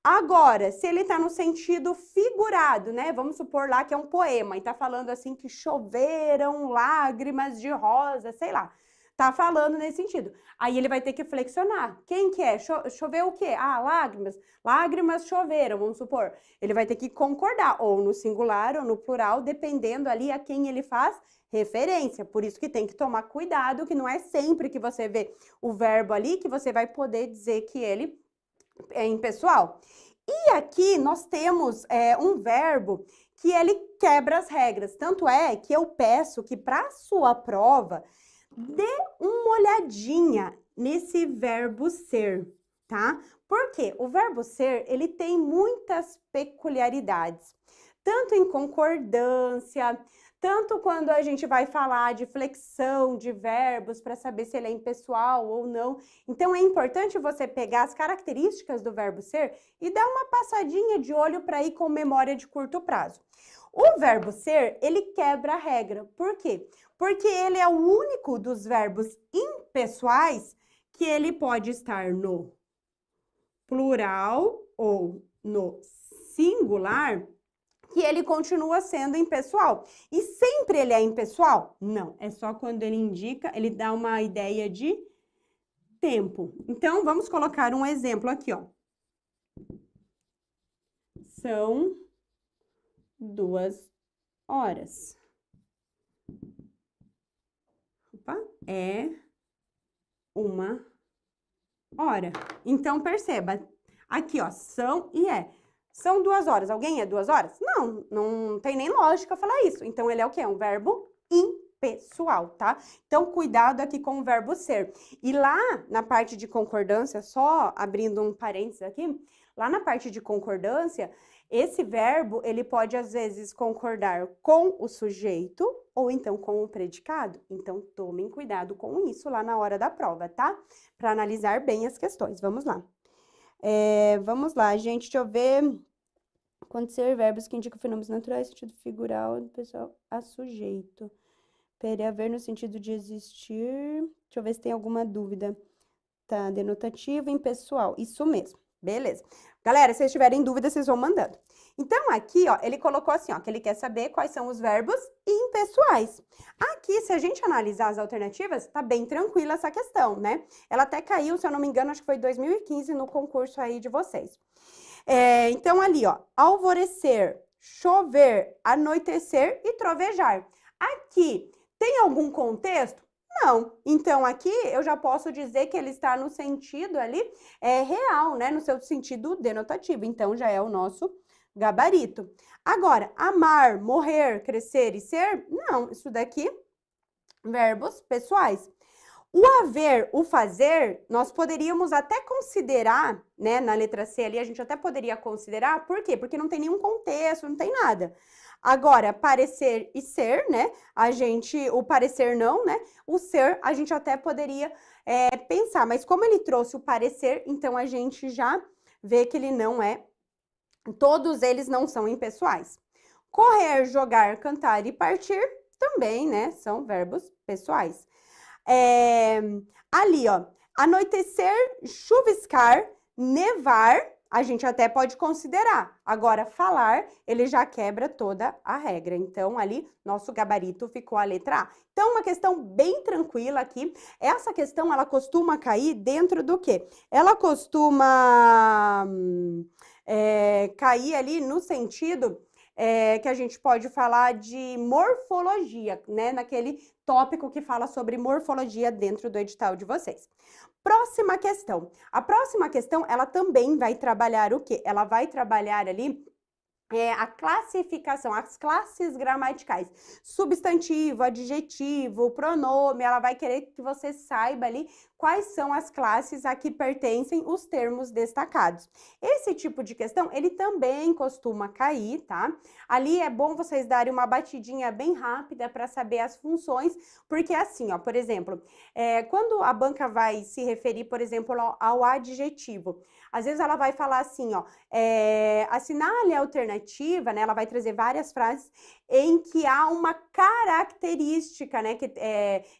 Agora, se ele está no sentido figurado, né? Vamos supor lá que é um poema e está falando assim que choveram lágrimas de rosa, sei lá. Tá falando nesse sentido. Aí ele vai ter que flexionar. Quem que é? Choveu o quê? Ah, lágrimas. Lágrimas choveram, vamos supor. Ele vai ter que concordar, ou no singular ou no plural, dependendo ali a quem ele faz referência. Por isso que tem que tomar cuidado, que não é sempre que você vê o verbo ali que você vai poder dizer que ele é impessoal. E aqui nós temos um verbo que ele quebra as regras. Tanto é que eu peço que para a sua prova dê uma olhadinha nesse verbo ser, tá? Por quê? O verbo ser, ele tem muitas peculiaridades. Tanto em concordância, tanto quando a gente vai falar de flexão de verbos para saber se ele é impessoal ou não. Então, é importante você pegar as características do verbo ser e dar uma passadinha de olho para ir com memória de curto prazo. O verbo ser, ele quebra a regra. Por quê? Porque ele é o único dos verbos impessoais que ele pode estar no plural ou no singular, que ele continua sendo impessoal. E sempre ele é impessoal? Não, é só quando ele indica, ele dá uma ideia de tempo. Então, vamos colocar um exemplo aqui, ó. São 2 horas. Opa, é 1 hora. Então, perceba, aqui, ó, são e é. São 2 horas. Alguém é 2 horas? Não, não tem nem lógica falar isso. Então, ele é o quê? É um verbo impessoal, tá? Então, cuidado aqui com o verbo ser. E lá, na parte de concordância, só abrindo um parênteses aqui, lá na parte de concordância, esse verbo, ele pode, às vezes, concordar com o sujeito ou então com o predicado. Então, tomem cuidado com isso lá na hora da prova, tá? Para analisar bem as questões. Vamos lá. Vamos lá, gente, deixa eu ver. Acontecer verbos que indicam fenômenos naturais, sentido figural, pessoal, a sujeito. Haver no sentido de existir. Deixa eu ver se tem alguma dúvida. Tá, denotativo, impessoal. Isso mesmo. Beleza. Galera, se vocês tiverem dúvida, vocês vão mandando. Então, aqui, ó, ele colocou assim, ó, que ele quer saber quais são os verbos impessoais. Aqui, se a gente analisar as alternativas, tá bem tranquila essa questão, né? Ela até caiu, se eu não me engano, acho que foi 2015 no concurso aí de vocês. Então, ali, ó, alvorecer, chover, anoitecer e trovejar. Aqui, tem algum contexto? Não. Então, aqui eu já posso dizer que ele está no sentido ali real, né? No seu sentido denotativo. Então, já é o nosso gabarito. Agora, amar, morrer, crescer e ser? Não, isso daqui, verbos pessoais. O haver, o fazer, nós poderíamos até considerar, né? Na letra C ali, a gente até poderia considerar. Por quê? Porque não tem nenhum contexto, não tem nada. Agora, parecer e ser, né? O parecer não, né? O ser, a gente até poderia pensar. Mas como ele trouxe o parecer, então a gente já vê que ele não é. Todos eles não são impessoais. Correr, jogar, cantar e partir, também, né? São verbos pessoais. Ali, ó. Anoitecer, chuviscar, nevar, a gente até pode considerar. Agora, falar, ele já quebra toda a regra. Então, ali, nosso gabarito ficou a letra A. Então, uma questão bem tranquila aqui. Essa questão, ela costuma cair dentro do quê? Ela costuma cair ali no sentido que a gente pode falar de morfologia, né? Naquele tópico que fala sobre morfologia dentro do edital de vocês. Próxima questão. A próxima questão, ela também vai trabalhar o quê? Ela vai trabalhar ali a classificação, as classes gramaticais. Substantivo, adjetivo, pronome, ela vai querer que você saiba ali quais são as classes a que pertencem os termos destacados. Esse tipo de questão, ele também costuma cair, tá? Ali é bom vocês darem uma batidinha bem rápida para saber as funções, porque assim, ó, por exemplo, quando a banca vai se referir, por exemplo, ao adjetivo, às vezes ela vai falar assim, ó, assinale a alternativa, né? Ela vai trazer várias frases em que há uma característica, né?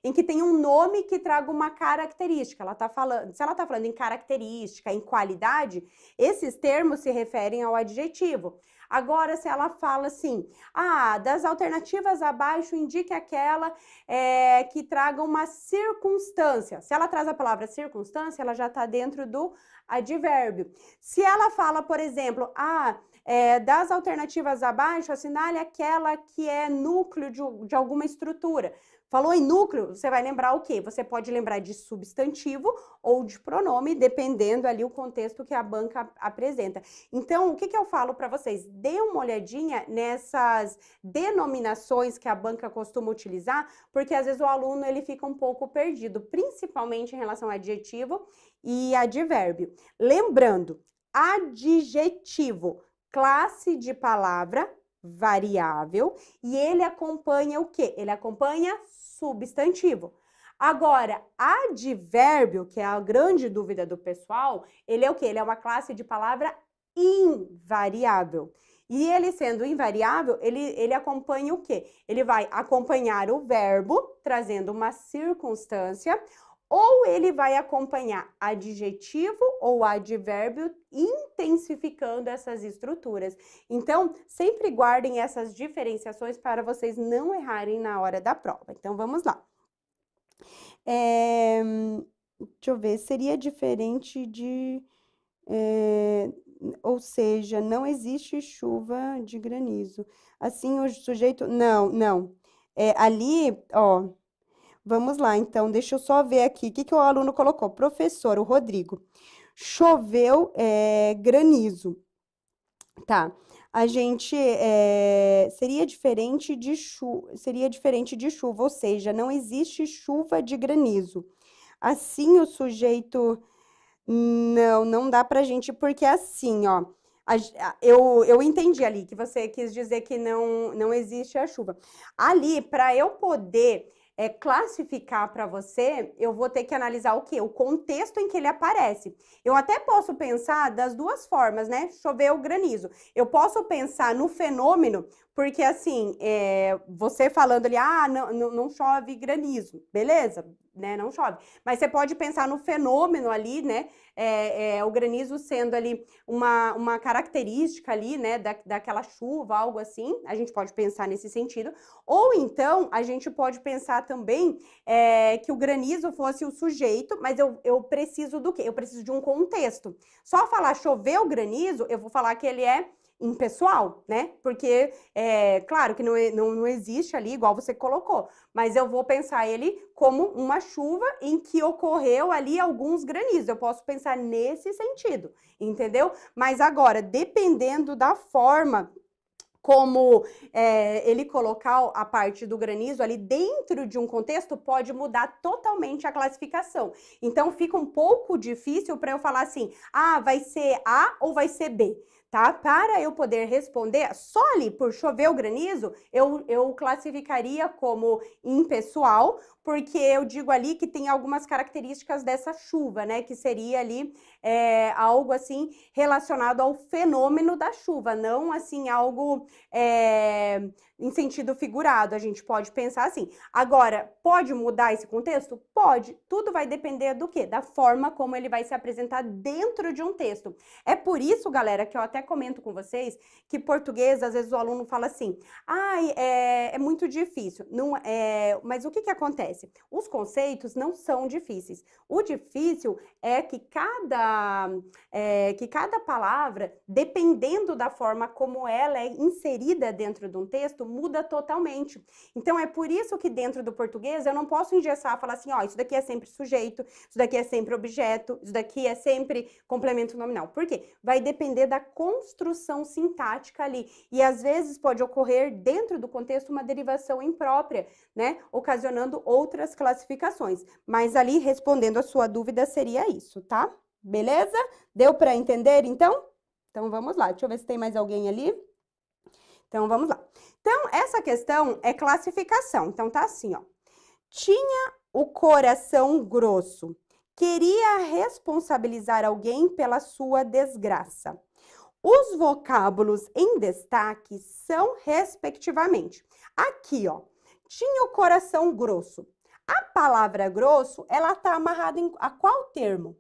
Em que tem um nome que traga uma característica. Ela tá falando, se ela está falando em característica, em qualidade, esses termos se referem ao adjetivo. Agora, se ela fala assim, das alternativas abaixo, indique aquela que traga uma circunstância. Se ela traz a palavra circunstância, ela já está dentro do advérbio. Se ela fala, por exemplo, das alternativas abaixo, assinale aquela que é núcleo de alguma estrutura. Falou em núcleo, você vai lembrar o quê? Você pode lembrar de substantivo ou de pronome, dependendo ali o contexto que a banca apresenta. Então, o que eu falo para vocês? Dê uma olhadinha nessas denominações que a banca costuma utilizar, porque às vezes o aluno ele fica um pouco perdido, principalmente em relação a adjetivo e advérbio. Lembrando, adjetivo, classe de palavra variável, e ele acompanha o quê? Ele acompanha substantivo. Agora, advérbio, que é a grande dúvida do pessoal, ele é o quê? Ele é uma classe de palavra invariável. E ele sendo invariável, ele acompanha o quê? Ele vai acompanhar o verbo, trazendo uma circunstância, ou ele vai acompanhar adjetivo ou advérbio, intensificando essas estruturas. Então, sempre guardem essas diferenciações para vocês não errarem na hora da prova. Então, vamos lá. Deixa eu ver, seria diferente de... ou seja, não existe chuva de granizo. Assim, o sujeito... Não. Ali, ó... Vamos lá, então, deixa eu só ver aqui. O que o aluno colocou? Professor, o Rodrigo. Choveu granizo. Tá. A gente... seria diferente de chuva, ou seja, não existe chuva de granizo. Assim, o sujeito... Não dá pra gente, porque assim, ó... Eu entendi ali que você quis dizer que não existe a chuva. Ali, para eu poder... classificar para você, eu vou ter que analisar o quê? O contexto em que ele aparece. Eu até posso pensar das duas formas, né? Choveu granizo. Eu posso pensar no fenômeno, porque assim, você falando ali, não chove granizo, beleza? né, não chove. Mas você pode pensar no fenômeno ali, né, o granizo sendo ali uma característica ali, né, daquela chuva, algo assim. A gente pode pensar nesse sentido. Ou então, a gente pode pensar também que o granizo fosse o sujeito, mas eu preciso do quê? Eu preciso de um contexto. Só falar choveu granizo, eu vou falar que ele é impessoal, né? Porque, claro que não existe ali, igual você colocou, mas eu vou pensar ele como uma chuva em que ocorreu ali alguns granizos. Eu posso pensar nesse sentido, entendeu? Mas agora, dependendo da forma como ele colocar a parte do granizo ali dentro de um contexto, pode mudar totalmente a classificação. Então, fica um pouco difícil para eu falar assim, vai ser A ou vai ser B, tá? Para eu poder responder, só ali por chover o granizo, eu classificaria como impessoal, porque eu digo ali que tem algumas características dessa chuva, né? Que seria ali algo assim relacionado ao fenômeno da chuva, não assim algo em sentido figurado. A gente pode pensar assim. Agora, pode mudar esse contexto? Pode. Tudo vai depender do quê? Da forma como ele vai se apresentar dentro de um texto. É por isso, galera, que eu até comento com vocês que português, às vezes o aluno fala assim, é muito difícil. Não, mas o que acontece? Os conceitos não são difíceis. O difícil é que cada palavra, dependendo da forma como ela é inserida dentro de um texto, muda totalmente. Então, é por isso que dentro do português eu não posso engessar, falar assim, isso daqui é sempre sujeito, isso daqui é sempre objeto, isso daqui é sempre complemento nominal. Por quê? Vai depender da construção sintática ali. E às vezes pode ocorrer dentro do contexto uma derivação imprópria, né? Ocasionando outras classificações. Mas ali, respondendo a sua dúvida, seria isso, tá? Beleza? Deu para entender, então? Então, vamos lá. Deixa eu ver se tem mais alguém ali. Então, vamos lá. Então, essa questão é classificação. Então, tá assim, ó. Tinha o coração grosso. Queria responsabilizar alguém pela sua desgraça. Os vocábulos em destaque são, respectivamente. Aqui, ó. Tinha o coração grosso. A palavra grosso, ela tá amarrada a qual termo?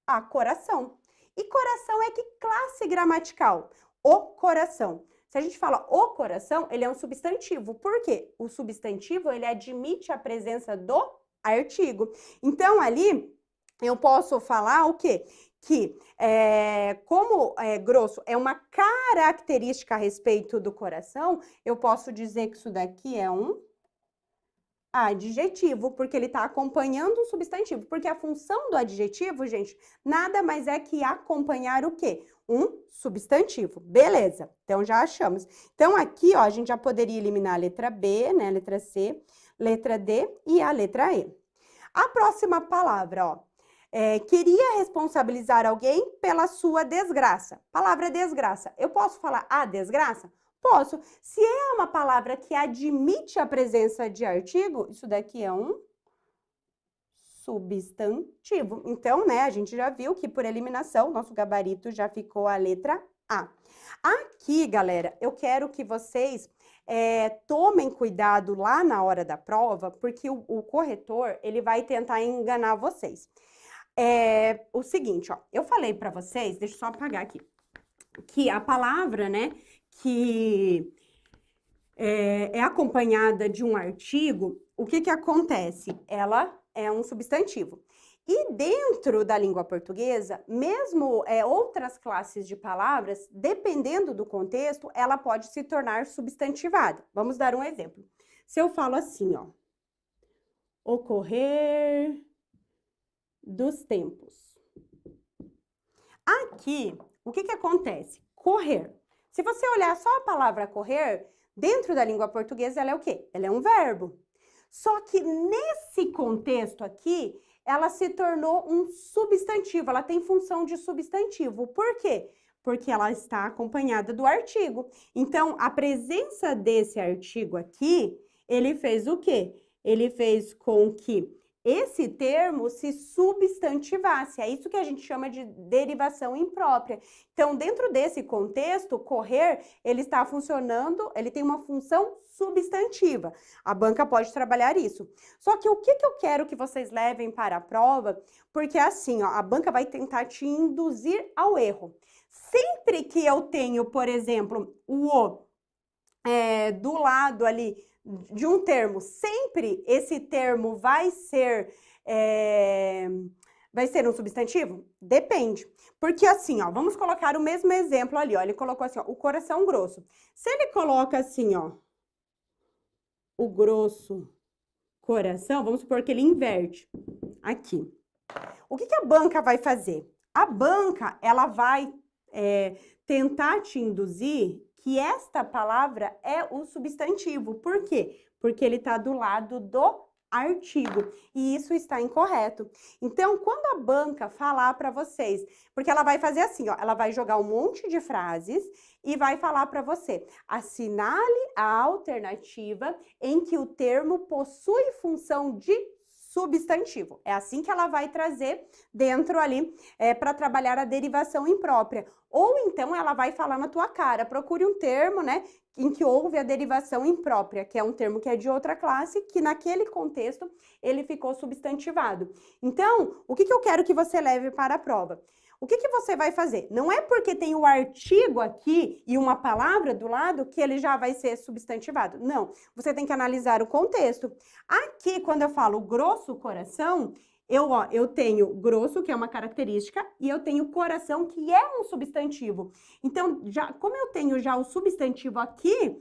A coração. E coração é que classe gramatical? O coração. Se a gente fala o coração, ele é um substantivo. Por quê? O substantivo, ele admite a presença do artigo. Então, ali, eu posso falar o quê? Que, como grosso é uma característica a respeito do coração, eu posso dizer que isso daqui é um adjetivo, porque ele está acompanhando um substantivo. Porque a função do adjetivo, gente, nada mais é que acompanhar o quê? Um substantivo. Beleza, então já achamos. Então, aqui, ó, a gente já poderia eliminar a letra B, né, a letra C, letra D e a letra E. A próxima palavra, ó, queria responsabilizar alguém pela sua desgraça. Palavra desgraça. Eu posso falar a desgraça? Posso. Se é uma palavra que admite a presença de artigo, isso daqui é um substantivo. Então, né, a gente já viu que por eliminação, nosso gabarito já ficou a letra A. Aqui, galera, eu quero que vocês tomem cuidado lá na hora da prova, porque o corretor, ele vai tentar enganar vocês. O seguinte, ó, eu falei para vocês, deixa eu só apagar aqui, que a palavra, né, que é acompanhada de um artigo, o que acontece? Ela é um substantivo. E dentro da língua portuguesa, mesmo outras classes de palavras, dependendo do contexto, ela pode se tornar substantivada. Vamos dar um exemplo. Se eu falo assim, ó, ocorrer dos tempos. Aqui, o que acontece? Correr. Se você olhar só a palavra correr, dentro da língua portuguesa, ela é o quê? Ela é um verbo. Só que nesse contexto aqui, ela se tornou um substantivo, ela tem função de substantivo. Por quê? Porque ela está acompanhada do artigo. Então, a presença desse artigo aqui, ele fez o quê? Ele fez com que esse termo se substantivasse. É isso que a gente chama de derivação imprópria. Então, dentro desse contexto, correr, ele está funcionando, ele tem uma função substantiva. A banca pode trabalhar isso. Só que o que eu quero que vocês levem para a prova, porque assim, ó, a banca vai tentar te induzir ao erro. Sempre que eu tenho, por exemplo, o do lado ali de um termo, sempre esse termo vai ser um substantivo? Depende. Porque assim, ó, vamos colocar o mesmo exemplo ali, ó, ele colocou assim, ó, o coração grosso. Se ele coloca assim, ó, o grosso coração, vamos supor que ele inverte aqui. O que a banca vai fazer? A banca, ela vai tentar te induzir que esta palavra é o substantivo. Por quê? Porque ele está do lado do artigo, e isso está incorreto. Então, quando a banca falar para vocês, porque ela vai fazer assim, ó, ela vai jogar um monte de frases e vai falar para você, assinale a alternativa em que o termo possui função de substantivo. É assim que ela vai trazer dentro ali para trabalhar a derivação imprópria. Ou então ela vai falar na tua cara, procure um termo, né, em que houve a derivação imprópria, que é um termo que é de outra classe, que naquele contexto ele ficou substantivado. Então, o que eu quero que você leve para a prova? O que você vai fazer? Não é porque tem o artigo aqui e uma palavra do lado que ele já vai ser substantivado. Não, você tem que analisar o contexto. Aqui, quando eu falo grosso coração, eu tenho grosso, que é uma característica, e eu tenho coração, que é um substantivo. Então, como eu tenho já o substantivo aqui,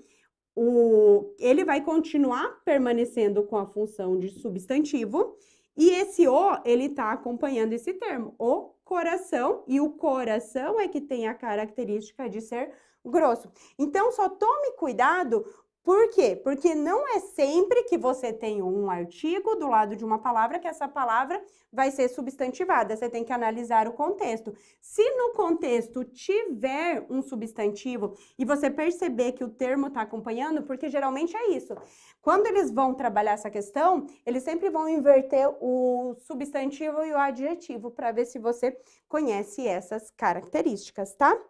ele vai continuar permanecendo com a função de substantivo, e esse o, ele está acompanhando esse termo, o coração, e o coração é que tem a característica de ser grosso. Então, só tome cuidado. Por quê? Porque não é sempre que você tem um artigo do lado de uma palavra que essa palavra vai ser substantivada. Você tem que analisar o contexto. Se no contexto tiver um substantivo e você perceber que o termo está acompanhando, porque geralmente é isso. Quando eles vão trabalhar essa questão, eles sempre vão inverter o substantivo e o adjetivo para ver se você conhece essas características, tá?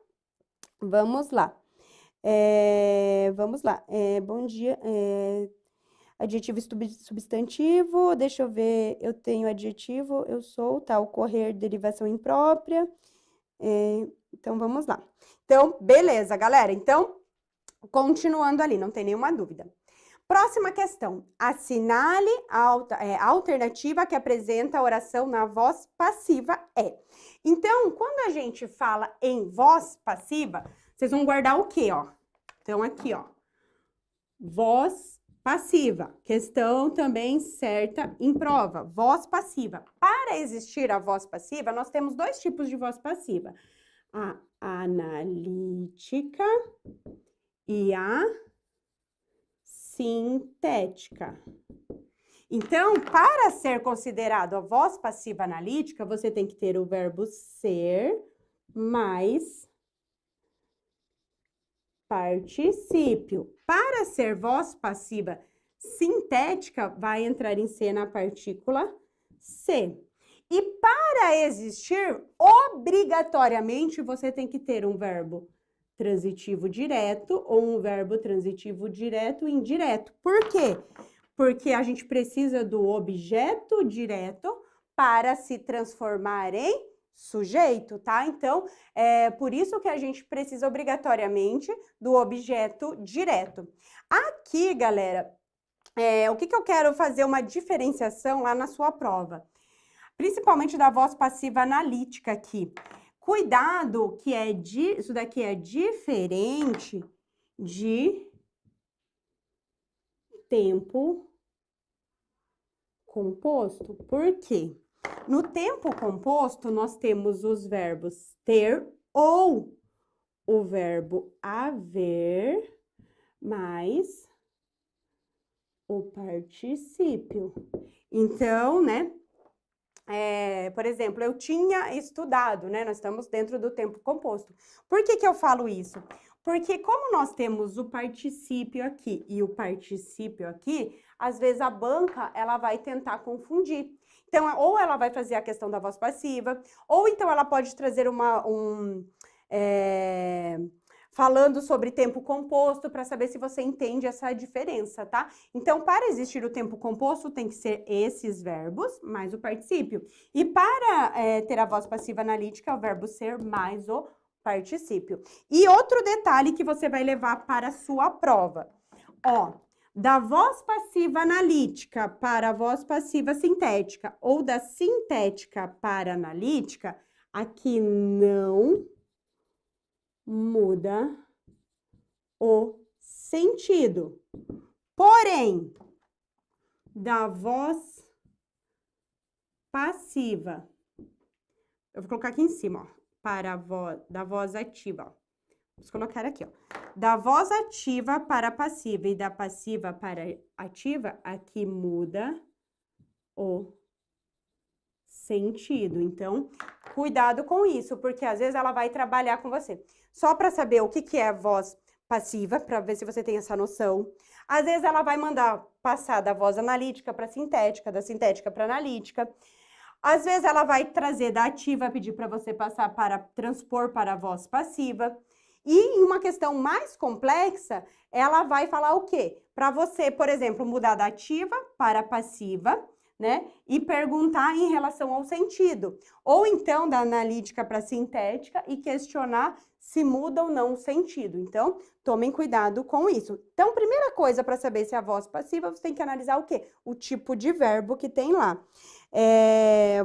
Vamos lá. Vamos lá, bom dia, adjetivo e substantivo, deixa eu ver, eu tenho adjetivo, eu sou, tá, o correr, derivação imprópria, então vamos lá. Então, beleza, galera, então, continuando ali, não tem nenhuma dúvida. Próxima questão, assinale a alternativa que apresenta a oração na voz passiva é. Então, quando a gente fala em voz passiva, vocês vão guardar o quê, ó? Então, aqui, ó, voz passiva, questão também certa em prova, voz passiva. Para existir a voz passiva, nós temos dois tipos de voz passiva, a analítica e a sintética. Então, para ser considerado a voz passiva analítica, você tem que ter o verbo ser mais particípio. Para ser voz passiva sintética, vai entrar em cena a partícula C. E para existir, obrigatoriamente, você tem que ter um verbo transitivo direto ou um verbo transitivo direto e indireto. Por quê? Porque a gente precisa do objeto direto para se transformar em sujeito, tá? Então, por isso que a gente precisa obrigatoriamente do objeto direto. Aqui, galera, o que eu quero fazer uma diferenciação lá na sua prova, principalmente da voz passiva analítica aqui. Cuidado que isso daqui é diferente de tempo composto. Por quê? No tempo composto, nós temos os verbos ter ou o verbo haver mais o particípio. Então, né, por exemplo, eu tinha estudado, né, nós estamos dentro do tempo composto. Por que eu falo isso? Porque como nós temos o particípio aqui e o particípio aqui, às vezes a banca, ela vai tentar confundir. Então, ou ela vai fazer a questão da voz passiva, ou então ela pode trazer falando sobre tempo composto, para saber se você entende essa diferença, tá? Então, para existir o tempo composto, tem que ser esses verbos mais o particípio. E para ter a voz passiva analítica, é o verbo ser mais o particípio. E outro detalhe que você vai levar para a sua prova. Ó, da voz passiva analítica para a voz passiva sintética ou da sintética para analítica, aqui não muda o sentido. Porém, da voz passiva, eu vou colocar aqui em cima, ó, para a voz, da voz ativa, ó. Vamos colocar aqui, ó. Da voz ativa para passiva e da passiva para ativa, aqui muda o sentido. Então, cuidado com isso, porque às vezes ela vai trabalhar com você. Só para saber o que é voz passiva, para ver se você tem essa noção. Às vezes ela vai mandar passar da voz analítica para sintética, da sintética para analítica. Às vezes ela vai trazer da ativa, pedir para você passar para transpor para a voz passiva. E em uma questão mais complexa, ela vai falar o quê? Para você, por exemplo, mudar da ativa para a passiva, né? E perguntar em relação ao sentido. Ou então da analítica para sintética e questionar se muda ou não o sentido. Então, tomem cuidado com isso. Então, primeira coisa para saber se é a voz passiva, você tem que analisar o quê? O tipo de verbo que tem lá.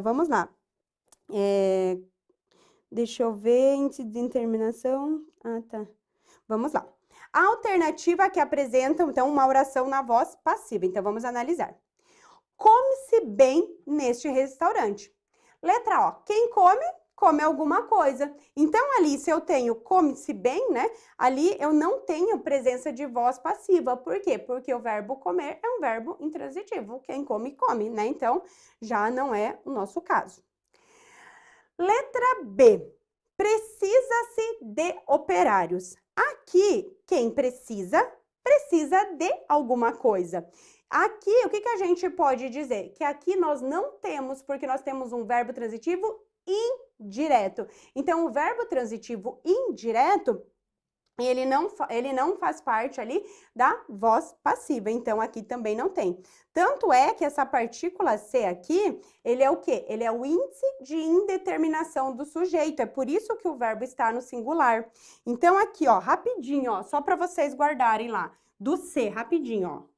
Vamos lá. Deixa eu ver, índice de determinação. Ah, tá. Vamos lá. A alternativa que apresenta, então, uma oração na voz passiva. Então, vamos analisar. Come-se bem neste restaurante. Letra O. Quem come, come alguma coisa. Então, ali, se eu tenho come-se bem, né? Ali eu não tenho presença de voz passiva. Por quê? Porque o verbo comer é um verbo intransitivo. Quem come, come, né? Então, já não é o nosso caso. Letra B. Precisa-se de operários. Aqui, quem precisa, precisa de alguma coisa. Aqui, o que a gente pode dizer? Que aqui nós não temos, porque nós temos um verbo transitivo indireto. Então, o verbo transitivo indireto, ele não faz parte ali da voz passiva. Então, aqui também não tem. Tanto é que essa partícula C aqui, ele é o quê? Ele é o índice de indeterminação do sujeito. É por isso que o verbo está no singular. Então, aqui, ó, rapidinho, ó, só para vocês guardarem lá. Do C, rapidinho, ó.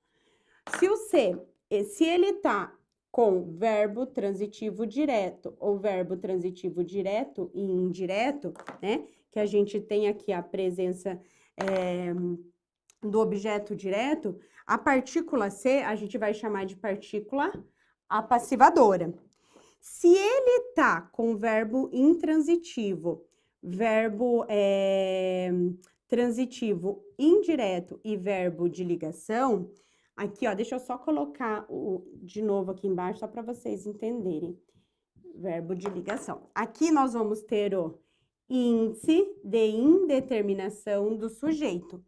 Se o C, se ele tá com verbo transitivo direto ou verbo transitivo direto e indireto, né? Que a gente tem aqui a presença do objeto direto, a partícula C a gente vai chamar de partícula apassivadora. Se ele tá com verbo intransitivo, verbo transitivo indireto e verbo de ligação, aqui, ó, deixa eu só colocar de novo aqui embaixo, só para vocês entenderem. Verbo de ligação. Aqui nós vamos ter o índice de indeterminação do sujeito.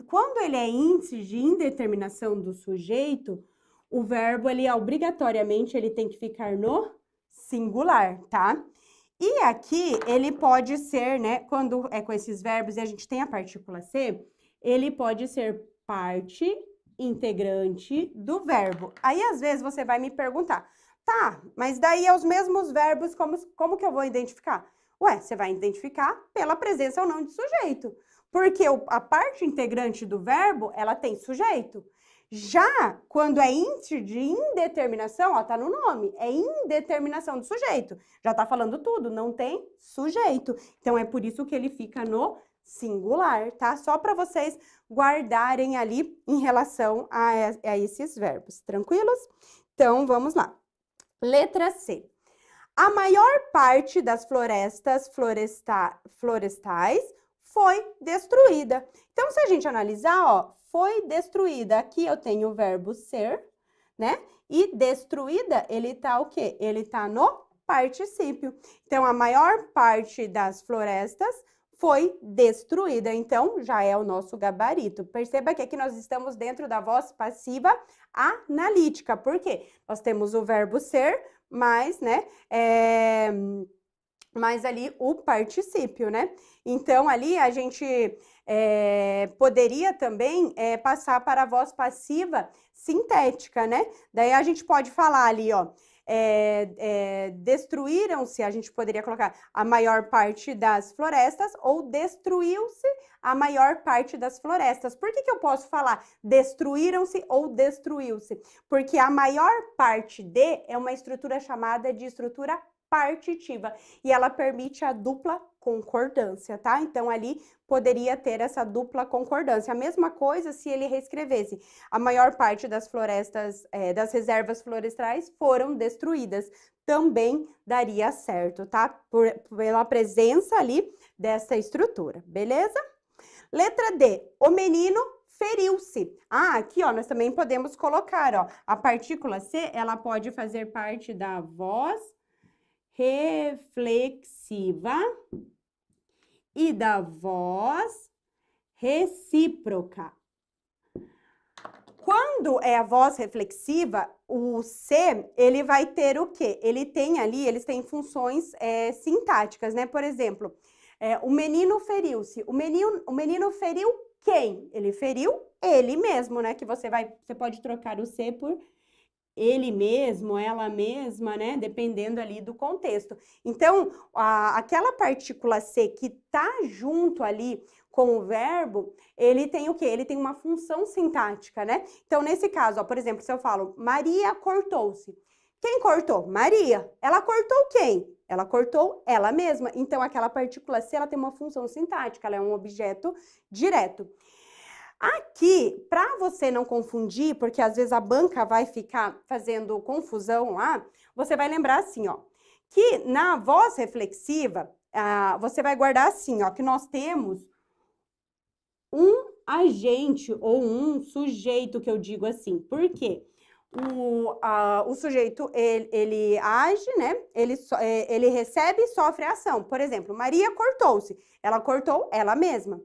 Quando ele é índice de indeterminação do sujeito, o verbo, ele obrigatoriamente, ele tem que ficar no singular, tá? E aqui, ele pode ser, né, quando é com esses verbos e a gente tem a partícula C, ele pode ser parte integrante do verbo. Aí, às vezes, você vai me perguntar, tá, mas daí é os mesmos verbos, como que eu vou identificar? Ué, você vai identificar pela presença ou não de sujeito, porque a parte integrante do verbo, ela tem sujeito. Já quando é índice de indeterminação, ó, tá no nome, é indeterminação do sujeito. Já tá falando tudo, não tem sujeito. Então, é por isso que ele fica no singular, tá? Só para vocês guardarem ali em relação a esses verbos, tranquilos? Então, vamos lá. Letra C. A maior parte das florestas florestais foi destruída. Então, se a gente analisar, ó, foi destruída. Aqui eu tenho o verbo ser, né? E destruída, ele tá o quê? Ele tá no particípio. Então, a maior parte das florestas foi destruída. Então, já é o nosso gabarito. Perceba que aqui nós estamos dentro da voz passiva analítica. Por quê? Nós temos o verbo ser mais, né, mais ali o particípio, né? Então, ali a gente poderia também passar para a voz passiva sintética, né? Daí a gente pode falar ali, ó, destruíram-se, a gente poderia colocar a maior parte das florestas ou destruiu-se a maior parte das florestas. Por que eu posso falar destruíram-se ou destruiu-se? Porque a maior parte de é uma estrutura chamada de estrutura partitiva e ela permite a dupla concordância, tá? Então ali poderia ter essa dupla concordância. A mesma coisa se ele reescrevesse: a maior parte das florestas, das reservas florestais foram destruídas. Também daria certo, tá? Pela presença ali dessa estrutura, beleza? Letra D, o menino feriu-se. Ah, aqui, ó, nós também podemos colocar, ó, a partícula C, ela pode fazer parte da voz reflexiva e da voz recíproca. Quando é a voz reflexiva, o C, ele vai ter o quê? Ele tem ali, eles têm funções sintáticas, né? Por exemplo, o menino feriu-se. O menino feriu quem? Ele feriu ele mesmo, né? Que você pode trocar o C por ele mesmo, ela mesma, né? Dependendo ali do contexto. Então, aquela partícula C que tá junto ali com o verbo, ele tem o quê? Ele tem uma função sintática, né? Então, nesse caso, ó, por exemplo, se eu falo Maria cortou-se. Quem cortou? Maria. Ela cortou quem? Ela cortou ela mesma. Então, aquela partícula C, ela tem uma função sintática, ela é um objeto direto. Aqui, para você não confundir, porque às vezes a banca vai ficar fazendo confusão lá, você vai lembrar assim, ó, que na voz reflexiva, você vai guardar assim, ó, que nós temos um agente ou um sujeito, que eu digo assim. Por quê? O sujeito, ele age, né? Ele recebe e sofre a ação. Por exemplo, Maria cortou-se. Ela cortou ela mesma.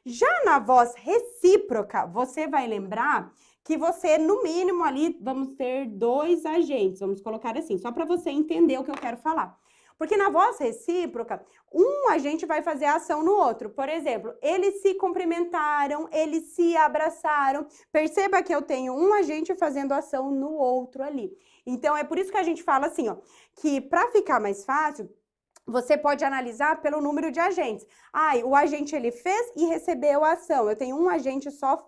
Já na voz recíproca, você vai lembrar que você, no mínimo, ali, vamos ter dois agentes. Vamos colocar assim, só para você entender o que eu quero falar. Porque na voz recíproca, um agente vai fazer a ação no outro. Por exemplo, eles se cumprimentaram, eles se abraçaram. Perceba que eu tenho um agente fazendo ação no outro ali. Então, é por isso que a gente fala assim, ó, que para ficar mais fácil, você pode analisar pelo número de agentes. O agente ele fez e recebeu a ação. Eu tenho um agente só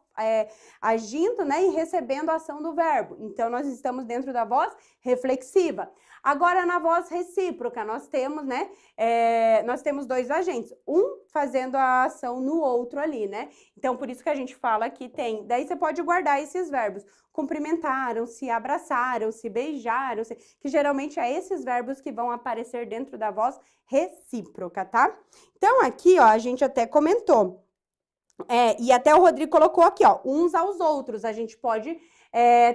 agindo, né, e recebendo a ação do verbo. Então, nós estamos dentro da voz reflexiva. Agora, na voz recíproca, nós temos, né, nós temos dois agentes, um fazendo a ação no outro ali, né? Então, por isso que a gente fala que tem. Daí, você pode guardar esses verbos. Cumprimentaram-se, abraçaram-se, beijaram-se, que geralmente é esses verbos que vão aparecer dentro da voz recíproca, tá? Então, aqui, ó, a gente até comentou. E até o Rodrigo colocou aqui, ó, uns aos outros. A gente pode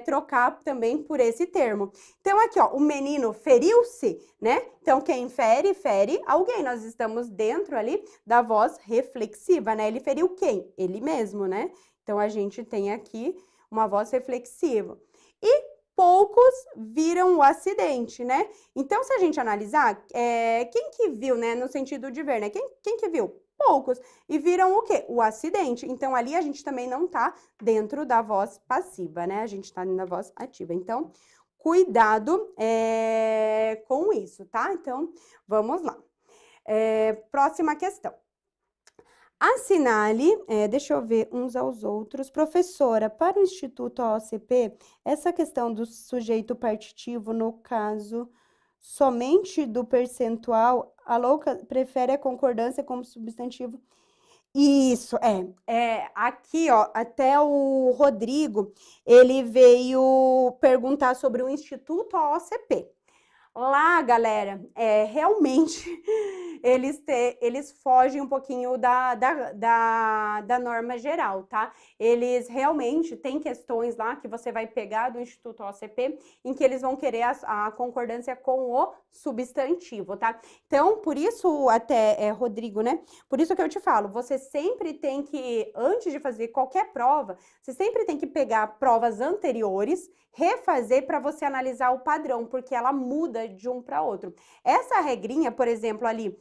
trocar também por esse termo. Então, aqui, ó, o menino feriu-se, né? Então, quem fere, fere alguém. Nós estamos dentro ali da voz reflexiva, né? Ele feriu quem? Ele mesmo, né? Então, a gente tem aqui uma voz reflexiva. E poucos viram o acidente, né? Então, se a gente analisar, quem que viu, né? No sentido de ver, né? Quem que viu? Poucos. E viram o quê? O acidente. Então, ali a gente também não tá dentro da voz passiva, né? A gente tá na voz ativa. Então, cuidado com isso, tá? Então, vamos lá. Próxima questão. Assinale, deixa eu ver, uns aos outros. Professora, para o Instituto OCP, essa questão do sujeito partitivo, no caso somente do percentual, a louca prefere a concordância como substantivo. Isso, aqui, ó, até o Rodrigo, ele veio perguntar sobre o Instituto OCP. Lá, galera, realmente, eles fogem um pouquinho da norma geral, tá? Eles realmente têm questões lá que você vai pegar do Instituto OCP, em que eles vão querer a concordância com o substantivo, tá? Então, por isso, até, Rodrigo, né? Por isso que eu te falo, você sempre tem que, antes de fazer qualquer prova, você sempre tem que pegar provas anteriores, refazer para você analisar o padrão, porque ela muda muda de um para outro. Essa regrinha, por exemplo, ali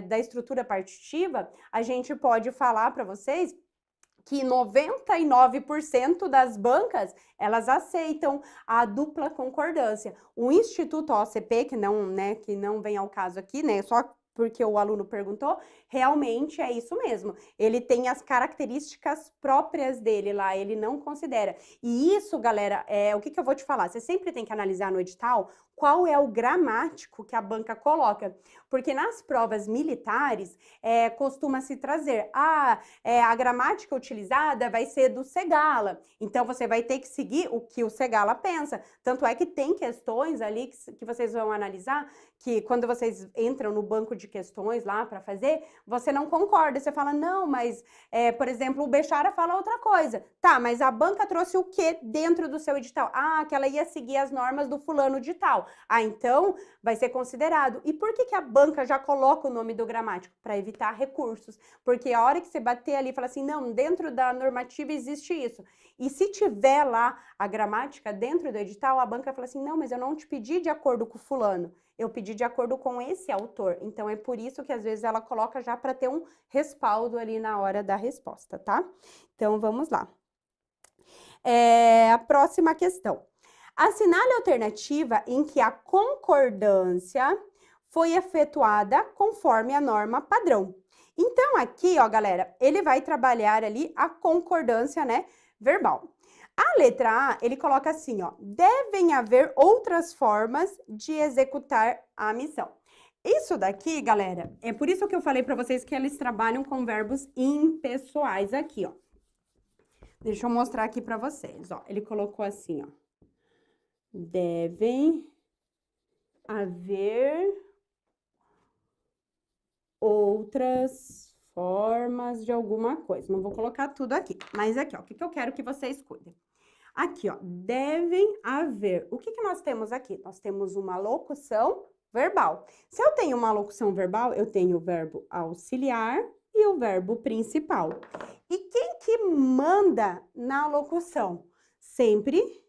da estrutura partitiva, a gente pode falar para vocês que 99% das bancas, elas aceitam a dupla concordância. O Instituto OCP, que não vem ao caso aqui, né, só porque o aluno perguntou, realmente é isso mesmo. Ele tem as características próprias dele lá, ele não considera. E isso, galera, o que eu vou te falar? Você sempre tem que analisar no edital qual é o gramático que a banca coloca. Porque nas provas militares, costuma-se trazer, a gramática utilizada vai ser do Segala. Então, você vai ter que seguir o que o Segala pensa. Tanto é que tem questões ali que vocês vão analisar, que quando vocês entram no banco de questões lá para fazer, você não concorda. Você fala, não, mas, por exemplo, o Bechara fala outra coisa. Tá, mas a banca trouxe o quê dentro do seu edital? Ah, que ela ia seguir as normas do fulano de tal. Ah, então vai ser considerado. E por que a banca já coloca o nome do gramático? Para evitar recursos. Porque a hora que você bater ali e falar assim, não, dentro da normativa existe isso. E se tiver lá a gramática dentro do edital, a banca fala assim, não, mas eu não te pedi de acordo com o fulano. Eu pedi de acordo com esse autor. Então, é por isso que às vezes ela coloca já para ter um respaldo ali na hora da resposta, tá? Então, vamos lá. A próxima questão. Assinale a alternativa em que a concordância foi efetuada conforme a norma padrão. Então, aqui, ó, galera, ele vai trabalhar ali a concordância, né, verbal. A letra A, ele coloca assim, ó, devem haver outras formas de executar a missão. Isso daqui, galera, é por isso que eu falei para vocês que eles trabalham com verbos impessoais aqui, ó. Deixa eu mostrar aqui para vocês, ó. Ele colocou assim, ó. Devem haver outras formas de alguma coisa. Não vou colocar tudo aqui, mas aqui, ó, o que eu quero que vocês cuidem. Aqui, ó, devem haver. O que nós temos aqui? Nós temos uma locução verbal. Se eu tenho uma locução verbal, eu tenho o verbo auxiliar e o verbo principal. E quem que manda na locução? Sempre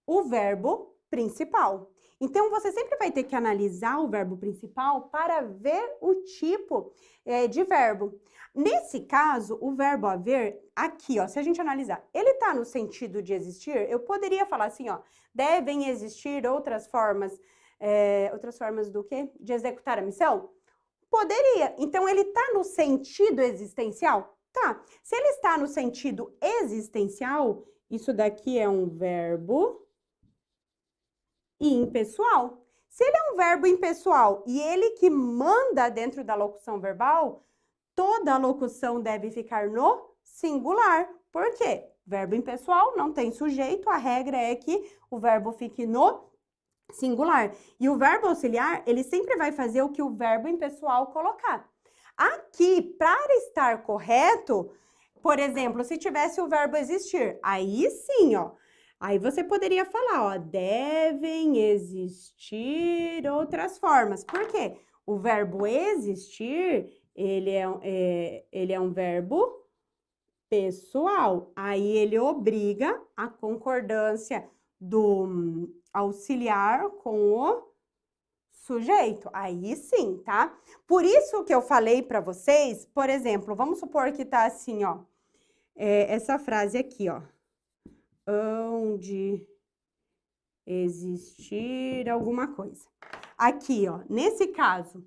o verbo principal. Então, você sempre vai ter que analisar o verbo principal para ver o tipo de verbo. Nesse caso, o verbo haver, aqui, ó, se a gente analisar, ele tá no sentido de existir, eu poderia falar assim, ó, devem existir outras formas do quê? De executar a missão? Poderia. Então, ele tá no sentido existencial? Tá. Se ele está no sentido existencial, isso daqui é um verbo impessoal. Se ele é um verbo impessoal e ele que manda dentro da locução verbal, toda a locução deve ficar no singular. Por quê? Verbo impessoal não tem sujeito, a regra é que o verbo fique no singular. E o verbo auxiliar, ele sempre vai fazer o que o verbo impessoal colocar. Aqui, para estar correto, por exemplo, se tivesse o verbo existir, aí sim, ó, aí você poderia falar, ó, devem existir outras formas. Por quê? O verbo existir, ele é um verbo pessoal. Aí ele obriga a concordância do auxiliar com o sujeito. Aí sim, tá? Por isso que eu falei para vocês, por exemplo, vamos supor que tá assim, ó, essa frase aqui, ó. Onde existir alguma coisa. Aqui, ó, nesse caso,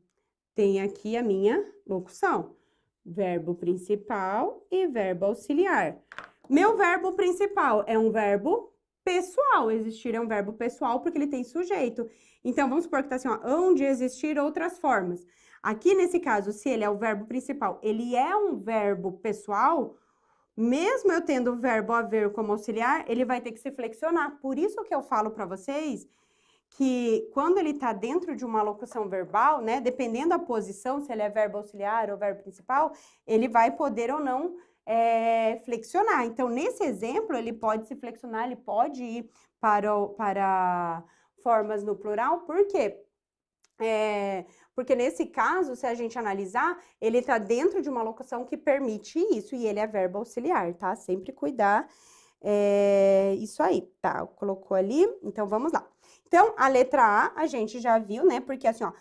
tem aqui a minha locução. Verbo principal e verbo auxiliar. Meu verbo principal é um verbo pessoal. Existir é um verbo pessoal porque ele tem sujeito. Então, vamos supor que tá assim, ó, onde existir outras formas. Aqui, nesse caso, se ele é o verbo principal, ele é um verbo pessoal. Mesmo eu tendo o verbo haver como auxiliar, ele vai ter que se flexionar. Por isso que eu falo para vocês que quando ele está dentro de uma locução verbal, né, dependendo da posição, se ele é verbo auxiliar ou verbo principal, ele vai poder ou não flexionar. Então, nesse exemplo, ele pode se flexionar, ele pode ir para formas no plural. Por quê? Porque nesse caso, se a gente analisar, ele está dentro de uma locução que permite isso, e ele é verbo auxiliar, tá? Sempre cuidar isso aí, tá? Colocou ali, então vamos lá. Então, a letra A, a gente já viu, né? Porque assim, ó,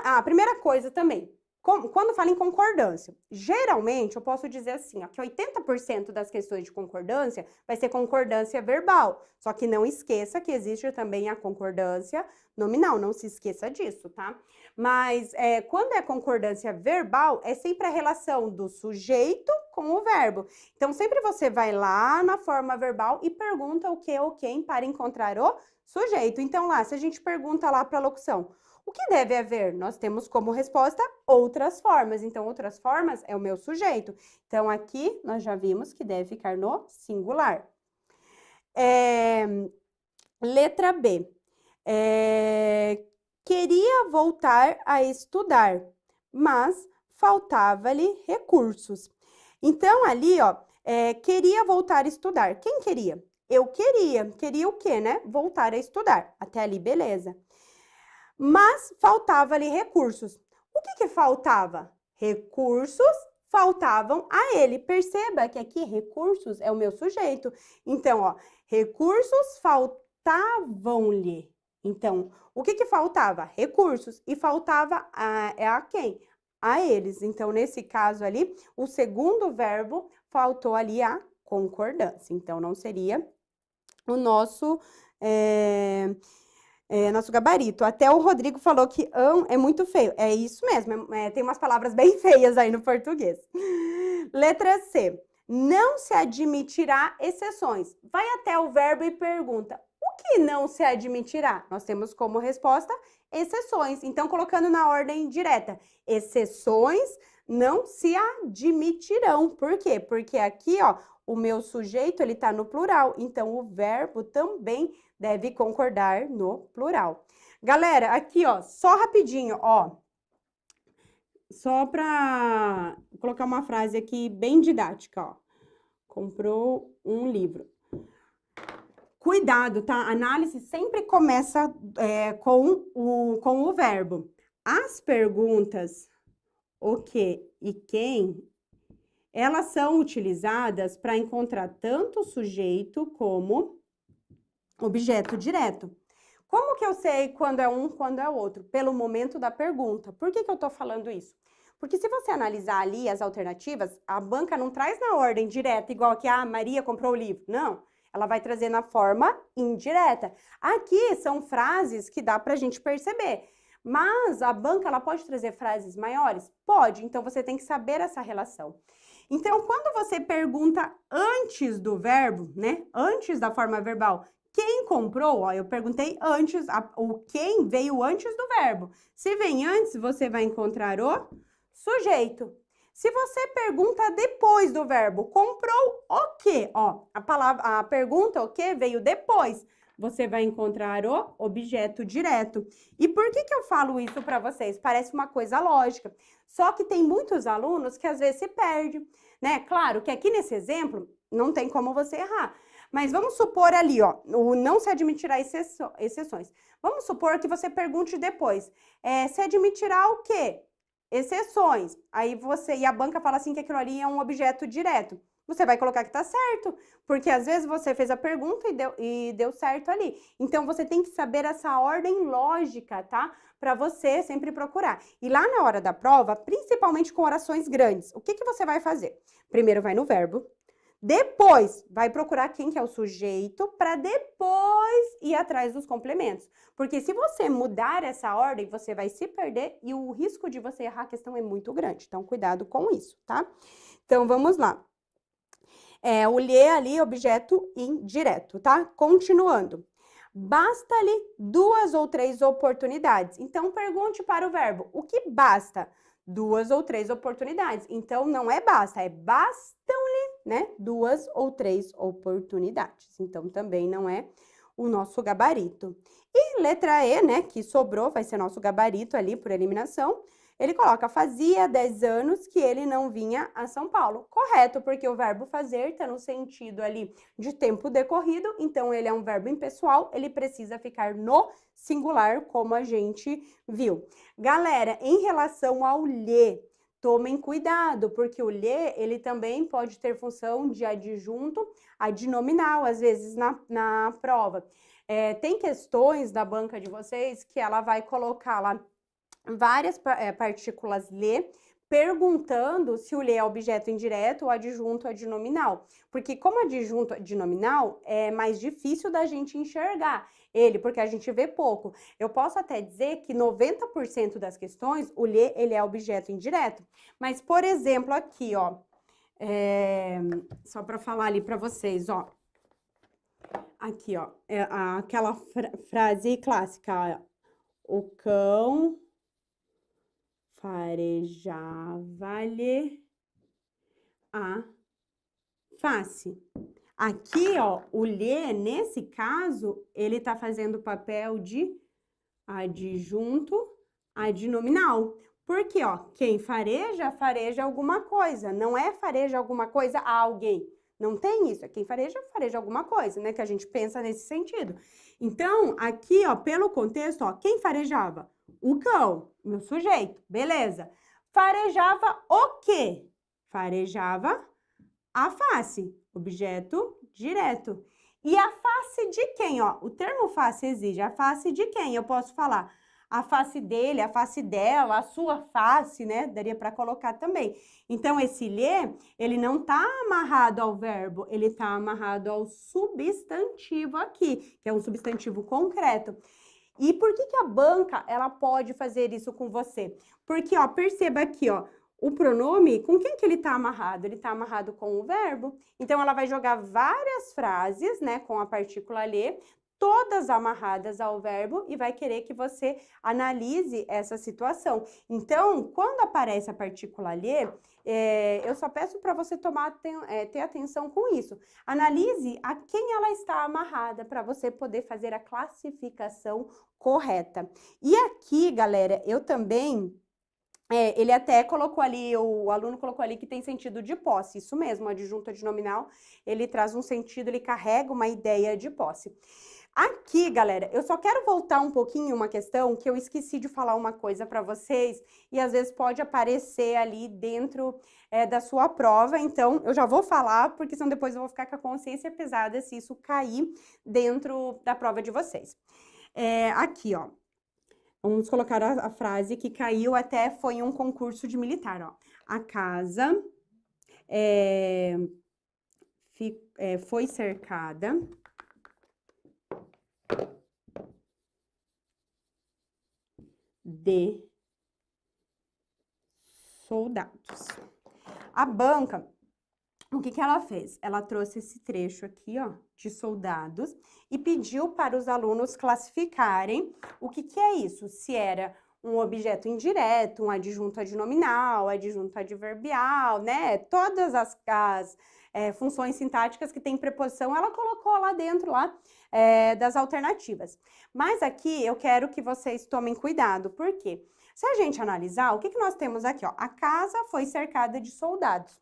a primeira coisa também, quando fala em concordância, geralmente eu posso dizer assim, ó, que 80% das questões de concordância vai ser concordância verbal. Só que não esqueça que existe também a concordância nominal, não se esqueça disso, tá? Mas quando é concordância verbal, é sempre a relação do sujeito com o verbo. Então, sempre você vai lá na forma verbal e pergunta o que ou quem para encontrar o sujeito. Então, lá, se a gente pergunta lá para a locução, o que deve haver? Nós temos como resposta outras formas. Então, outras formas é o meu sujeito. Então, aqui nós já vimos que deve ficar no singular. Letra B. Queria voltar a estudar, mas faltava-lhe recursos. Então, ali, ó, queria voltar a estudar. Quem queria? Eu queria. Queria o quê, né? Voltar a estudar. Até ali, beleza. Mas faltava-lhe recursos. O que faltava? Recursos faltavam a ele. Perceba que aqui recursos é o meu sujeito. Então, ó, recursos faltavam-lhe. Então, o que faltava? Recursos. E faltava a quem? A eles. Então, nesse caso ali, o segundo verbo faltou ali a concordância. Então, não seria o nosso nosso gabarito. Até o Rodrigo falou que é muito feio. É isso mesmo, tem umas palavras bem feias aí no português. Letra C. Não se admitirá exceções. Vai até o verbo e pergunta, o que não se admitirá? Nós temos como resposta exceções. Então, colocando na ordem direta, exceções não se admitirão. Por quê? Porque aqui, ó, o meu sujeito, ele tá no plural, então o verbo também deve concordar no plural. Galera, aqui, ó, só rapidinho, ó, só para colocar uma frase aqui bem didática, ó. Comprou um livro. Cuidado, tá? A análise sempre começa com o verbo. As perguntas o que e quem, elas são utilizadas para encontrar tanto o sujeito como objeto direto. Como que eu sei quando é um, quando é outro? Pelo momento da pergunta. Por que eu tô falando isso? Porque se você analisar ali as alternativas, a banca não traz na ordem direta, igual que a Maria comprou o livro. Não, ela vai trazer na forma indireta. Aqui são frases que dá pra gente perceber. Mas a banca, ela pode trazer frases maiores? Pode, então você tem que saber essa relação. Então, quando você pergunta antes do verbo, né, antes da forma verbal, quem comprou, ó, eu perguntei antes, o quem veio antes do verbo. Se vem antes, você vai encontrar o sujeito. Se você pergunta depois do verbo, comprou o quê? Ó, a pergunta o quê veio depois. Você vai encontrar o objeto direto. E por que eu falo isso para vocês? Parece uma coisa lógica. Só que tem muitos alunos que às vezes se perdem, né? Claro que aqui nesse exemplo não tem como você errar. Mas vamos supor ali, ó, o não se admitirá exceções. Vamos supor que você pergunte depois, se admitirá o quê? Exceções. Aí você, e a banca fala assim que aquilo ali é um objeto direto. Você vai colocar que tá certo, porque às vezes você fez a pergunta e deu certo ali. Então, você tem que saber essa ordem lógica, tá? Para você sempre procurar. E lá na hora da prova, principalmente com orações grandes, o que você vai fazer? Primeiro vai no verbo, depois vai procurar quem que é o sujeito, para depois ir atrás dos complementos. Porque se você mudar essa ordem, você vai se perder e o risco de você errar a questão é muito grande. Então, cuidado com isso, tá? Então, vamos lá. O lhe ali, objeto indireto, tá? Continuando. Basta-lhe 2 ou 3 oportunidades. Então, pergunte para o verbo, o que basta? 2 ou 3 oportunidades. Então, não é basta, é bastam-lhe, né? 2 ou 3 oportunidades. Então, também não é o nosso gabarito. E letra E, né, que sobrou, vai ser nosso gabarito ali por eliminação. Ele coloca, fazia 10 anos que ele não vinha a São Paulo. Correto, porque o verbo fazer está no sentido ali de tempo decorrido, então ele é um verbo impessoal, ele precisa ficar no singular, como a gente viu. Galera, em relação ao lhe, tomem cuidado, porque o lhe, ele também pode ter função de adjunto adnominal, às vezes na prova. Tem questões da banca de vocês que ela vai colocar lá várias partículas lê, perguntando se o lê é objeto indireto ou adjunto adnominal. Porque como adjunto adnominal é mais difícil da gente enxergar ele, porque a gente vê pouco. Eu posso até dizer que 90% das questões, o lê, ele é objeto indireto. Mas, por exemplo, aqui, ó, só para falar ali para vocês, ó. Aqui, ó, aquela frase clássica, ó, o cão farejava-lhe a face. Aqui, ó, o lhe, nesse caso, ele tá fazendo o papel de adjunto adnominal. Porque, ó, quem fareja, fareja alguma coisa. Não é fareja alguma coisa a alguém. Não tem isso. É quem fareja, fareja alguma coisa, né? Que a gente pensa nesse sentido. Então, aqui, ó, pelo contexto, ó, quem farejava? O cão, meu sujeito, beleza. Farejava o quê? Farejava a face, objeto direto. E a face de quem, ó? O termo face exige a face de quem? Eu posso falar a face dele, a face dela, a sua face, né? Daria para colocar também. Então, esse lhe, ele não tá amarrado ao verbo, ele tá amarrado ao substantivo aqui, que é um substantivo concreto. E por que a banca, ela pode fazer isso com você? Porque, ó, perceba aqui, ó, o pronome, com quem que ele tá amarrado? Ele tá amarrado com o verbo. Então, ela vai jogar várias frases, né, com a partícula lhe, todas amarradas ao verbo e vai querer que você analise essa situação. Então, quando aparece a partícula lhe, eu só peço para você ter atenção com isso. Analise a quem ela está amarrada para você poder fazer a classificação correta. E aqui, galera, eu também... ele até colocou ali, o aluno colocou ali que tem sentido de posse. Isso mesmo, o adjunto adnominal, ele traz um sentido, ele carrega uma ideia de posse. Aqui, galera, eu só quero voltar um pouquinho uma questão que eu esqueci de falar uma coisa para vocês e às vezes pode aparecer ali dentro da sua prova. Então, eu já vou falar, porque senão depois eu vou ficar com a consciência pesada se isso cair dentro da prova de vocês. Aqui, ó. Vamos colocar a frase que caiu até foi em um concurso de militar, ó. A casa foi cercada de soldados. A banca, o que ela fez? Ela trouxe esse trecho aqui, ó, de soldados e pediu para os alunos classificarem o que é isso, se era um objeto indireto, um adjunto adnominal, adjunto adverbial, né? Todas as funções sintáticas que tem preposição, ela colocou lá dentro das alternativas. Mas aqui eu quero que vocês tomem cuidado, porque se a gente analisar, o que nós temos aqui, ó? A casa foi cercada de soldados.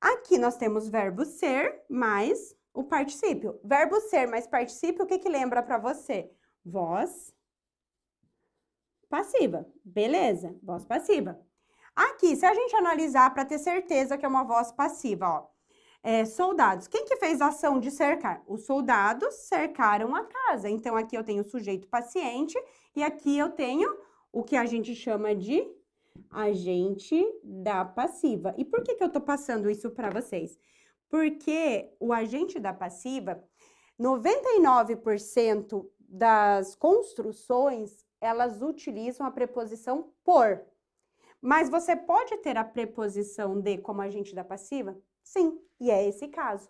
Aqui nós temos verbo ser mais o particípio. Verbo ser mais particípio, o que lembra para você? Voz passiva. Beleza, voz passiva. Aqui, se a gente analisar para ter certeza que é uma voz passiva, ó. Soldados. Quem que fez a ação de cercar? Os soldados cercaram a casa. Então, aqui eu tenho o sujeito paciente e aqui eu tenho o que a gente chama de agente da passiva. E por que eu tô passando isso para vocês? Porque o agente da passiva, 99% das construções, elas utilizam a preposição por. Mas você pode ter a preposição de como agente da passiva? Sim, e é esse caso.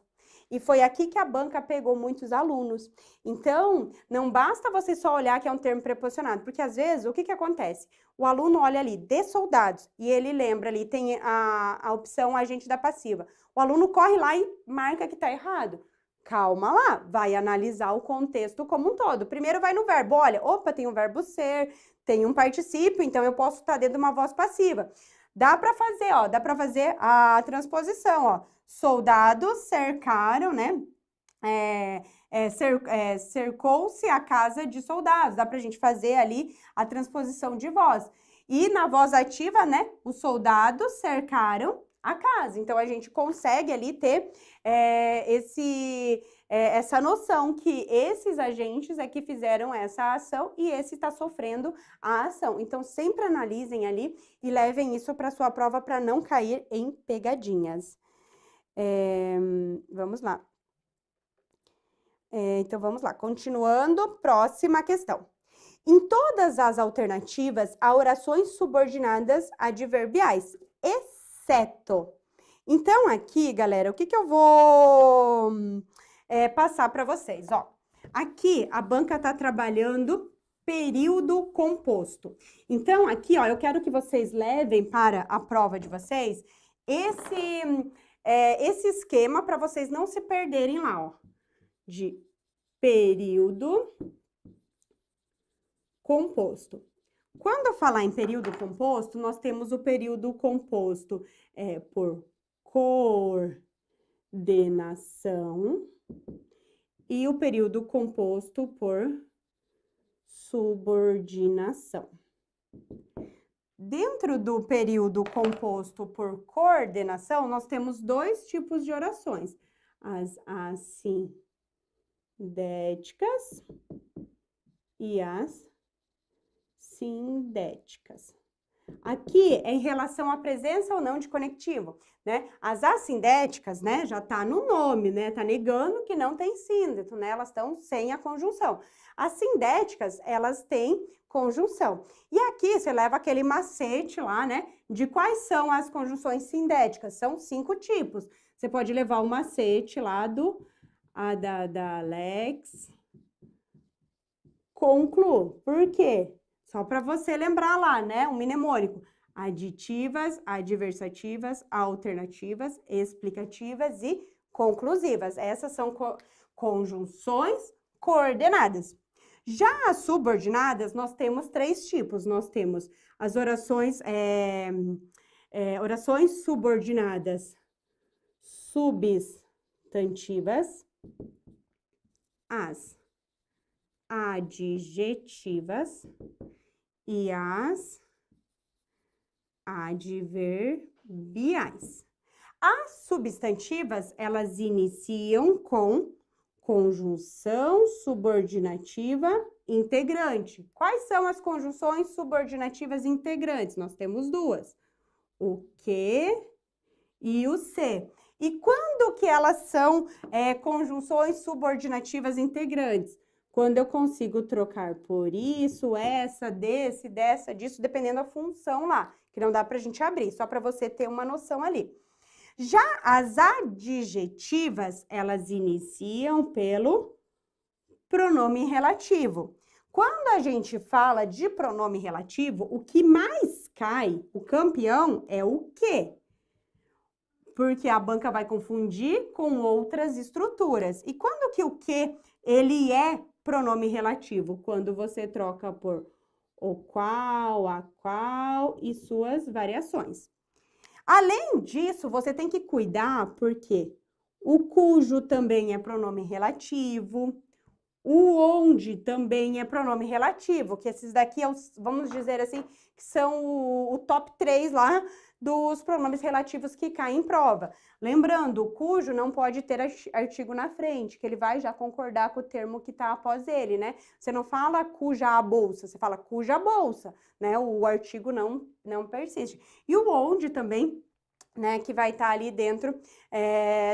E foi aqui que a banca pegou muitos alunos. Então, não basta você só olhar que é um termo preposicionado, porque às vezes, o que acontece? O aluno olha ali, de soldados, e ele lembra ali, tem a opção agente da passiva. O aluno corre lá e marca que tá errado. Calma lá, vai analisar o contexto como um todo. Primeiro vai no verbo, olha, opa, tem um verbo ser, tem um particípio, então eu posso estar dentro de uma voz passiva. Dá para fazer, ó, dá para fazer a transposição, ó. Soldados cercaram, né? Cercou-se a casa de soldados. Dá pra gente fazer ali a transposição de voz. E na voz ativa, né? Os soldados cercaram a casa. Então, a gente consegue ali ter essa noção que esses agentes é que fizeram essa ação e esse está sofrendo a ação. Então, sempre analisem ali e levem isso para sua prova para não cair em pegadinhas. Vamos lá. Então, vamos lá. Continuando, próxima questão. Em todas as alternativas, há orações subordinadas adverbiais, exceto. Então, aqui, galera, o que eu vou passar para vocês? Ó, aqui, a banca está trabalhando período composto. Então, aqui, ó, eu quero que vocês levem para a prova de vocês esse esquema para vocês não se perderem lá, ó, de período composto. Quando eu falar em período composto, nós temos o período composto por coordenação e o período composto por subordinação. Dentro do período composto por coordenação, nós temos dois tipos de orações. As assindéticas e as sindéticas. Aqui é em relação à presença ou não de conectivo, né? As assindéticas, né, já tá no nome, né? Tá negando que não tem síndeto, né? Elas estão sem a conjunção. As sindéticas, elas têm conjunção. E aqui você leva aquele macete lá, né? De quais são as conjunções sindéticas? São 5 tipos. Você pode levar o macete lá da Alex Conclu. Por quê? Só para você lembrar lá, né? Um mnemônico. Aditivas, adversativas, alternativas, explicativas e conclusivas. Essas são conjunções coordenadas. Já as subordinadas, nós temos 3 tipos. Nós temos as orações subordinadas substantivas, as adjetivas e as adverbiais. As substantivas, elas iniciam com conjunção subordinativa integrante. Quais são as conjunções subordinativas integrantes? Nós temos 2, o que e o se. E quando que elas são conjunções subordinativas integrantes? Quando eu consigo trocar por isso, essa, desse, dessa, disso, dependendo da função lá, que não dá pra gente abrir, só para você ter uma noção ali. Já as adjetivas, elas iniciam pelo pronome relativo. Quando a gente fala de pronome relativo, o que mais cai, o campeão, é o que. Porque a banca vai confundir com outras estruturas. E quando que o que, ele é pronome relativo? Quando você troca por o qual, a qual e suas variações. Além disso, você tem que cuidar porque o cujo também é pronome relativo, o onde também é pronome relativo, que esses daqui, vamos dizer assim, que são o top 3 lá dos pronomes relativos que caem em prova. Lembrando, o cujo não pode ter artigo na frente, que ele vai já concordar com o termo que está após ele, né? Você não fala cuja a bolsa, você fala cuja bolsa, né? O artigo não persiste. E o onde também, né, que vai estar ali dentro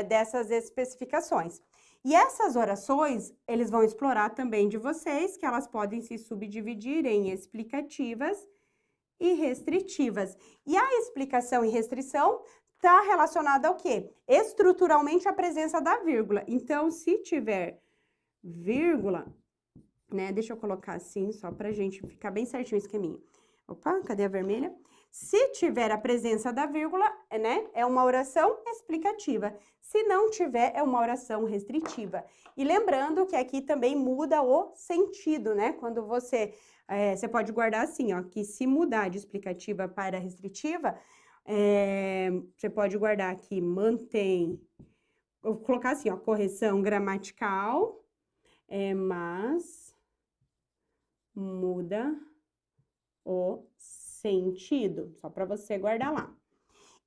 dessas especificações. E essas orações, eles vão explorar também de vocês, que elas podem se subdividir em explicativas e restritivas. E a explicação e restrição está relacionada ao quê? Estruturalmente a presença da vírgula. Então, se tiver vírgula, né? Deixa eu colocar assim, só pra gente ficar bem certinho o esqueminha. Opa, cadê a vermelha? Se tiver a presença da vírgula, né, é uma oração explicativa. Se não tiver, é uma oração restritiva. E lembrando que aqui também muda o sentido, né? Quando você pode guardar assim, ó, que se mudar de explicativa para restritiva, você pode guardar aqui, mantém, vou colocar assim, ó, correção gramatical, mas muda o sentido, só para você guardar lá.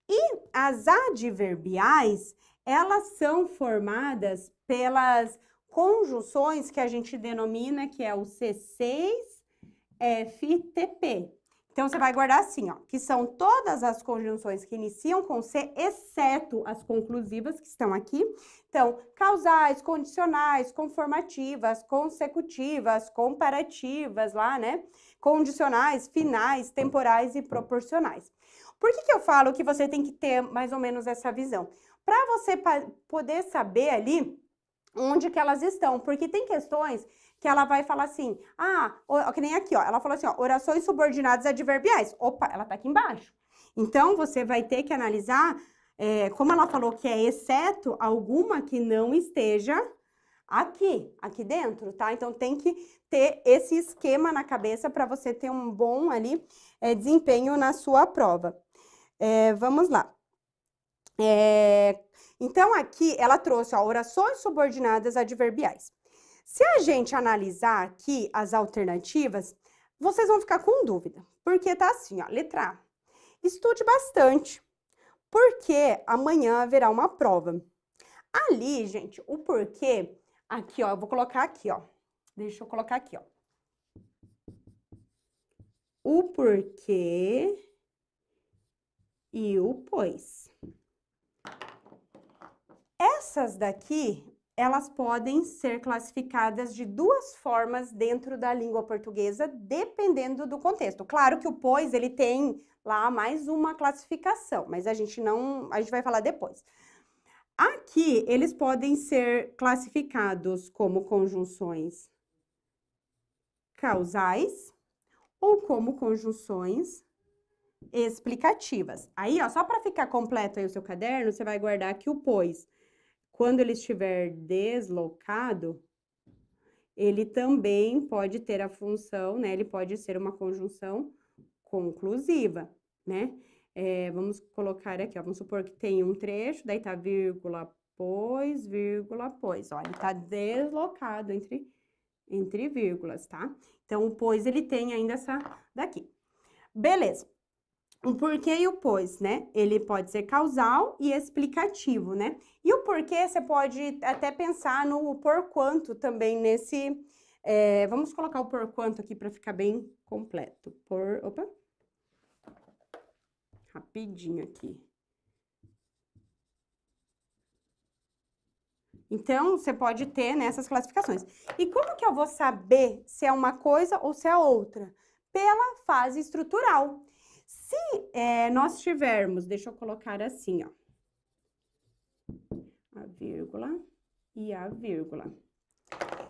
E As adverbiais, elas são formadas pelas conjunções que a gente denomina que é o C6FTP. Então, você vai guardar assim, ó, que são todas as conjunções que iniciam com C, exceto as conclusivas que estão aqui. Então, causais, condicionais, conformativas, consecutivas, comparativas lá, né? Condicionais, finais, temporais e proporcionais. Por que eu falo que você tem que ter mais ou menos essa visão? Para você poder saber ali onde que elas estão, porque tem questões que ela vai falar assim, que nem aqui, ó, ela falou assim, ó, orações subordinadas adverbiais. Opa, ela tá aqui embaixo. Então, você vai ter que analisar, como ela falou que é exceto alguma que não esteja aqui dentro, tá? Então, tem que ter esse esquema na cabeça para você ter um bom ali desempenho na sua prova. Vamos lá. Então, aqui ela trouxe, ó, orações subordinadas adverbiais. Se a gente analisar aqui as alternativas, vocês vão ficar com dúvida, porque tá assim, ó, letra A. Estude bastante, porque amanhã haverá uma prova. Ali, gente, o porquê, aqui, ó, eu vou colocar aqui, ó. Deixa eu colocar aqui, ó. O porquê e o pois. Essas daqui, elas podem ser classificadas de duas formas dentro da língua portuguesa, dependendo do contexto. Claro que o pois, ele tem lá mais uma classificação, mas a gente vai falar depois. Aqui, eles podem ser classificados como conjunções causais ou como conjunções explicativas. Aí, ó, só para ficar completo aí o seu caderno, você vai guardar aqui o pois. Quando ele estiver deslocado, ele também pode ter a função, né? Ele pode ser uma conjunção conclusiva, né? Vamos colocar aqui, ó, vamos supor que tem um trecho, daí tá vírgula, pois. Ó, ele tá deslocado entre vírgulas, tá? Então, o pois, ele tem ainda essa daqui. Beleza. O porquê e o pois, né? Ele pode ser causal e explicativo, né? E o porquê, você pode até pensar no porquanto também nesse... vamos colocar o porquanto aqui para ficar bem completo. Opa! Rapidinho aqui. Então, você pode ter nessas classificações. E como que eu vou saber se é uma coisa ou se é outra? Pela fase estrutural. Se nós tivermos, deixa eu colocar assim, ó, a vírgula e a vírgula.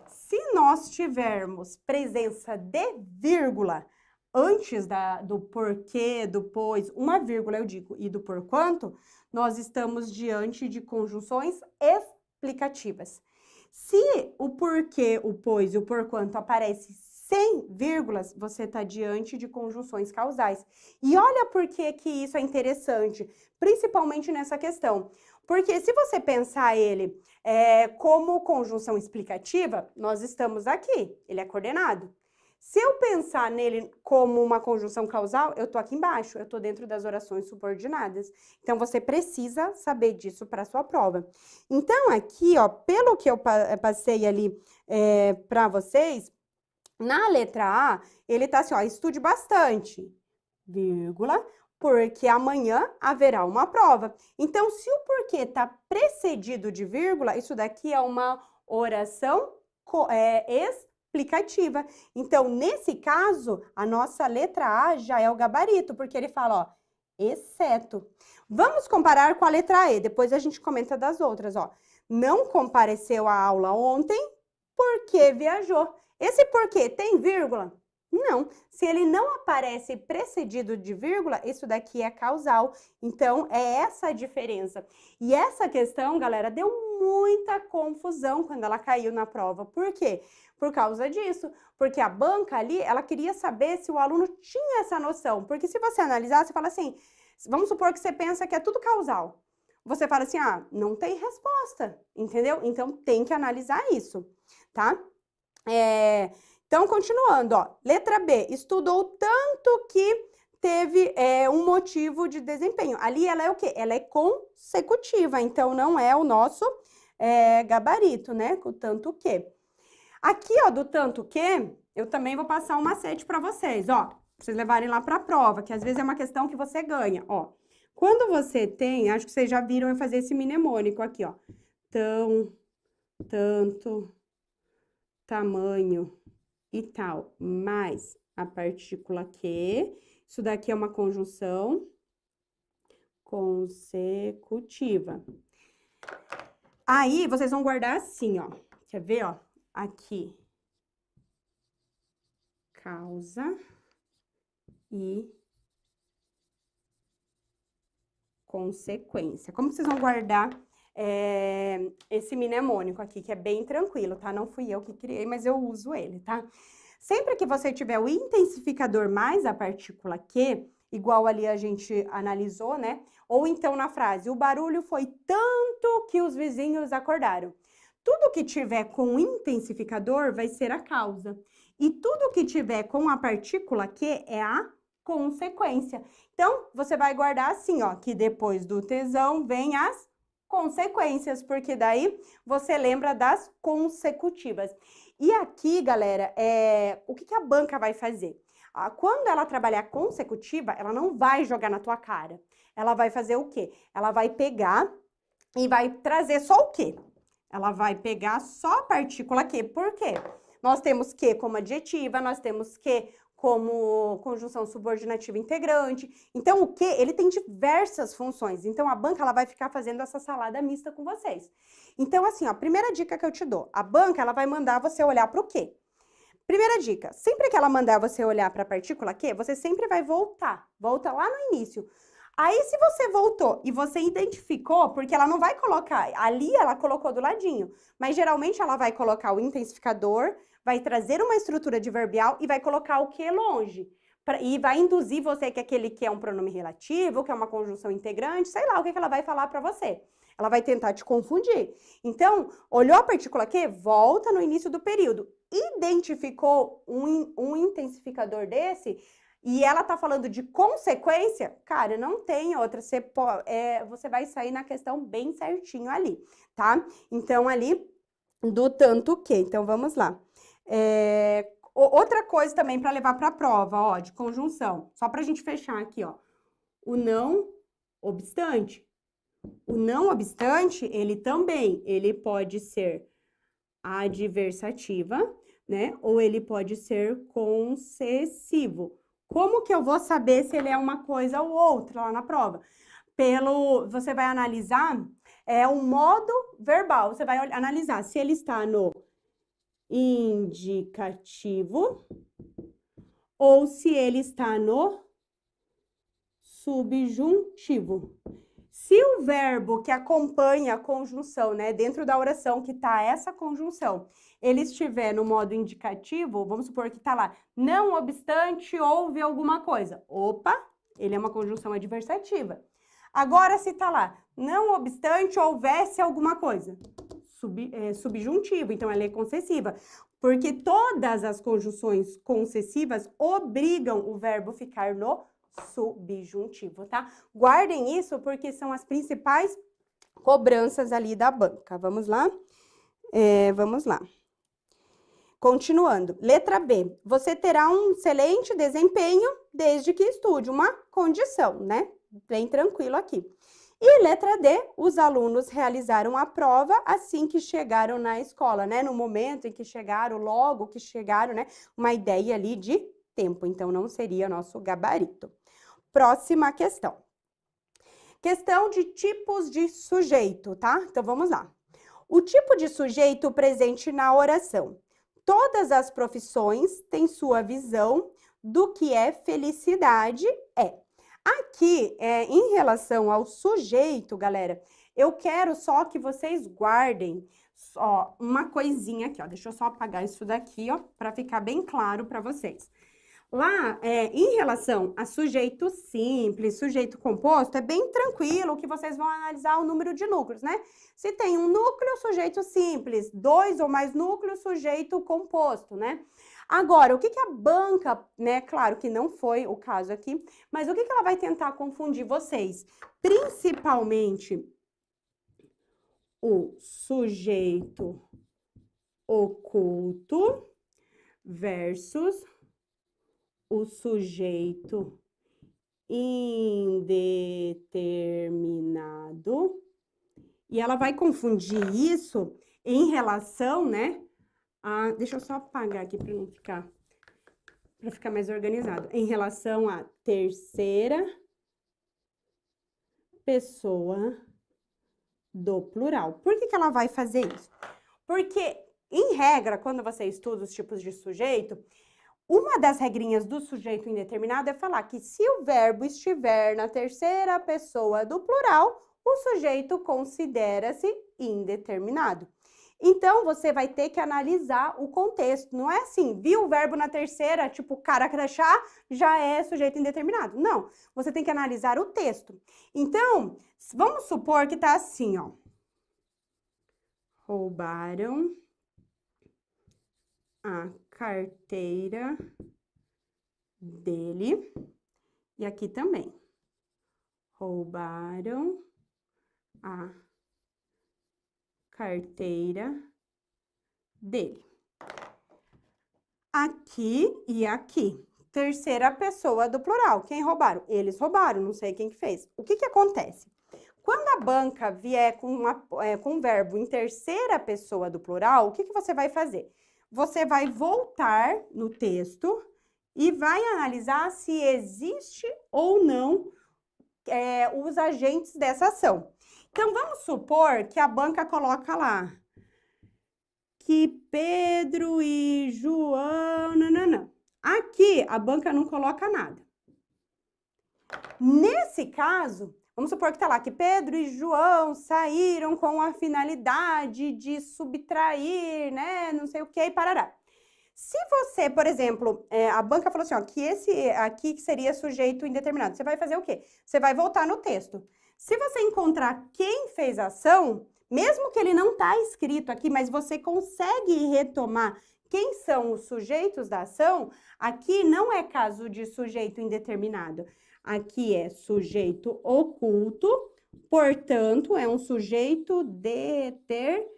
Se nós tivermos presença de vírgula antes do porquê, do pois, uma vírgula eu digo, e do porquanto, nós estamos diante de conjunções explicativas. Se o porquê, o pois e o porquanto aparecem sem vírgulas, você está diante de conjunções causais. E olha por que isso é interessante, principalmente nessa questão. Porque se você pensar ele como conjunção explicativa, nós estamos aqui, ele é coordenado. Se eu pensar nele como uma conjunção causal, eu estou aqui embaixo, eu estou dentro das orações subordinadas. Então, você precisa saber disso para a sua prova. Então, aqui, ó, pelo que eu passei ali para vocês, na letra A, ele tá assim, ó, estude bastante, vírgula, porque amanhã haverá uma prova. Então, se o porquê tá precedido de vírgula, isso daqui é uma oração explicativa. Então, nesse caso, a nossa letra A já é o gabarito, porque ele fala, ó, exceto. Vamos comparar com a letra E, depois a gente comenta das outras, ó. Não compareceu à aula ontem porque viajou. Esse porquê tem vírgula? Não. Se ele não aparece precedido de vírgula, isso daqui é causal. Então, é essa a diferença. E essa questão, galera, deu muita confusão quando ela caiu na prova. Por quê? Por causa disso. Porque a banca ali, ela queria saber se o aluno tinha essa noção. Porque se você analisar, você fala assim, vamos supor que você pensa que é tudo causal. Você fala assim, não tem resposta, entendeu? Então, tem que analisar isso, tá? Então, continuando, ó, letra B, estudou tanto que teve um motivo de desempenho. Ali ela é o quê? Ela é consecutiva, então não é o nosso gabarito, né? O tanto que. Aqui, ó, do tanto que, eu também vou passar um macete para vocês, ó. Pra vocês levarem lá para a prova, que às vezes é uma questão que você ganha, ó. Quando você tem, acho que vocês já viram eu fazer esse mnemônico aqui, ó. Tão, tanto, tamanho e tal, mais a partícula que. Isso daqui é uma conjunção consecutiva. Aí, vocês vão guardar assim, ó. Quer ver, ó? Aqui. Causa e consequência. Como vocês vão guardar esse mnemônico aqui, que é bem tranquilo, tá? Não fui eu que criei, mas eu uso ele, tá? Sempre que você tiver o intensificador mais a partícula que, igual ali a gente analisou, né? Ou então na frase, o barulho foi tanto que os vizinhos acordaram. Tudo que tiver com intensificador vai ser a causa. E tudo que tiver com a partícula que é a consequência. Então, você vai guardar assim, ó, que depois do tesão vem as consequências, porque daí você lembra das consecutivas. E aqui, galera, o que a banca vai fazer? Quando ela trabalhar consecutiva, ela não vai jogar na tua cara. Ela vai fazer o quê? Ela vai pegar e vai trazer só o quê? Ela vai pegar só a partícula que. Por quê? Nós temos que como adjetiva, nós temos que como conjunção subordinativa integrante. Então, o que? Ele tem diversas funções. Então, a banca ela vai ficar fazendo essa salada mista com vocês. Então, assim, ó, a primeira dica que eu te dou. A banca, ela vai mandar você olhar para o quê? Primeira dica, sempre que ela mandar você olhar para a partícula que, você sempre vai voltar. Volta lá no início. Aí, se você voltou e você identificou, porque ela não vai colocar, ali ela colocou do ladinho, mas geralmente ela vai colocar o intensificador, vai trazer uma estrutura adverbial e vai colocar o que longe. E vai induzir você que aquele que é um pronome relativo, que é uma conjunção integrante, sei lá o que ela vai falar para você. Ela vai tentar te confundir. Então, olhou a partícula que, volta no início do período. Identificou um intensificador desse, e ela tá falando de consequência, cara, não tem outra, você vai sair na questão bem certinho ali, tá? Então, ali, do tanto que. Então, vamos lá. Outra coisa também para levar para a prova, ó, de conjunção, só pra gente fechar aqui, ó. O não obstante. O não obstante, ele pode ser adversativa, né? Ou ele pode ser concessivo. Como que eu vou saber se ele é uma coisa ou outra lá na prova? Você vai analisar o modo verbal. Você vai analisar se ele está no indicativo ou se ele está no subjuntivo. Se o verbo que acompanha a conjunção, né, dentro da oração que tá essa conjunção, ele estiver no modo indicativo, vamos supor que tá lá, não obstante houve alguma coisa. Opa, ele é uma conjunção adversativa. Agora, se tá lá, não obstante houvesse alguma coisa, subjuntivo, então ela é concessiva. Porque todas as conjunções concessivas obrigam o verbo ficar no subjuntivo, tá? Guardem isso porque são as principais cobranças ali da banca. Vamos lá? Vamos lá. Continuando. Letra B. Você terá um excelente desempenho desde que estude. Uma condição, né? Bem tranquilo aqui. E letra D. Os alunos realizaram a prova assim que chegaram na escola, né? No momento em que chegaram, logo que chegaram, né? Uma ideia ali de tempo. Então, não seria nosso gabarito. Próxima questão. Questão de tipos de sujeito, tá? Então, vamos lá. O tipo de sujeito presente na oração. Todas as profissões têm sua visão do que é felicidade Aqui, em relação ao sujeito, galera, eu quero só que vocês guardem só uma coisinha aqui, ó. Deixa eu só apagar isso daqui, ó, para ficar bem claro para vocês. Lá, em relação a sujeito simples, sujeito composto, é bem tranquilo que vocês vão analisar o número de núcleos, né? Se tem um núcleo, sujeito simples, 2 ou mais núcleos, sujeito composto, né? Agora, o que que a banca, né, claro que não foi o caso aqui, mas o que que ela vai tentar confundir vocês? Principalmente o sujeito oculto versus o sujeito indeterminado. E ela vai confundir isso em relação, né, a... Deixa eu só apagar aqui para não ficar... para ficar mais organizado. Em relação à terceira pessoa do plural. Por que que ela vai fazer isso? Porque, em regra, quando você estuda os tipos de sujeito, uma das regrinhas do sujeito indeterminado é falar que se o verbo estiver na terceira pessoa do plural, o sujeito considera-se indeterminado. Então, você vai ter que analisar o contexto. Não é assim, viu o verbo na terceira, tipo cara crachá, já é sujeito indeterminado. Não, você tem que analisar o texto. Então, vamos supor que tá assim, ó. Roubaram a carteira dele. E aqui também. Roubaram a carteira dele. Aqui e aqui. Terceira pessoa do plural. Quem roubaram? Eles roubaram, não sei quem que fez. O que que acontece? Quando a banca vier com um verbo em terceira pessoa do plural, o que que você vai fazer? Você vai voltar no texto e vai analisar se existe ou não os agentes dessa ação. Então, vamos supor que a banca coloca lá que Pedro e João... Não. Aqui, a banca não coloca nada. Nesse caso, vamos supor que tá lá que Pedro e João saíram com a finalidade de subtrair, né, não sei o que, e parará. Se você, por exemplo, a banca falou assim, ó, que esse aqui que seria sujeito indeterminado, você vai fazer o quê? Você vai voltar no texto. Se você encontrar quem fez a ação, mesmo que ele não tá escrito aqui, mas você consegue retomar quem são os sujeitos da ação, aqui não é caso de sujeito indeterminado. Aqui é sujeito oculto, portanto, é um sujeito determinado.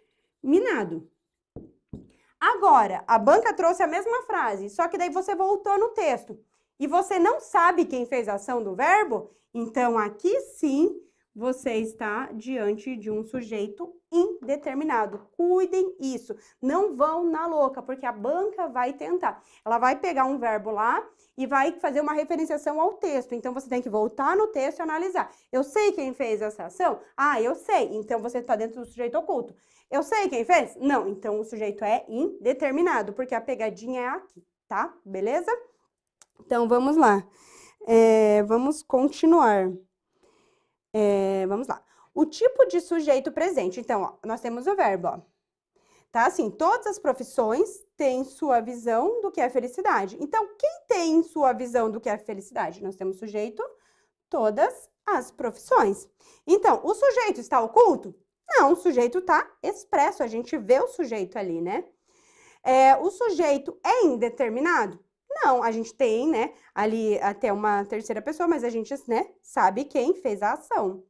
Agora, a banca trouxe a mesma frase, só que daí você voltou no texto. E você não sabe quem fez a ação do verbo, então aqui sim você está diante de um sujeito indeterminado. Cuidem isso, não vão na louca, porque a banca vai tentar. Ela vai pegar um verbo lá e vai fazer uma referenciação ao texto. Então, você tem que voltar no texto e analisar. Eu sei quem fez essa ação? Ah, eu sei. Então, você está dentro do sujeito oculto. Eu sei quem fez? Não. Então, o sujeito é indeterminado, porque a pegadinha é aqui, tá? Beleza? Então, vamos lá. Vamos continuar. Vamos lá. O tipo de sujeito presente. Então, ó, nós temos o verbo, ó. Tá assim, todas as profissões têm sua visão do que é felicidade. Então, quem tem sua visão do que é felicidade? Nós temos sujeito, todas as profissões. Então, o sujeito está oculto? Não, o sujeito está expresso, a gente vê o sujeito ali, né? O sujeito é indeterminado? Não, a gente tem, né, ali até uma terceira pessoa, mas a gente, né, sabe quem fez a ação.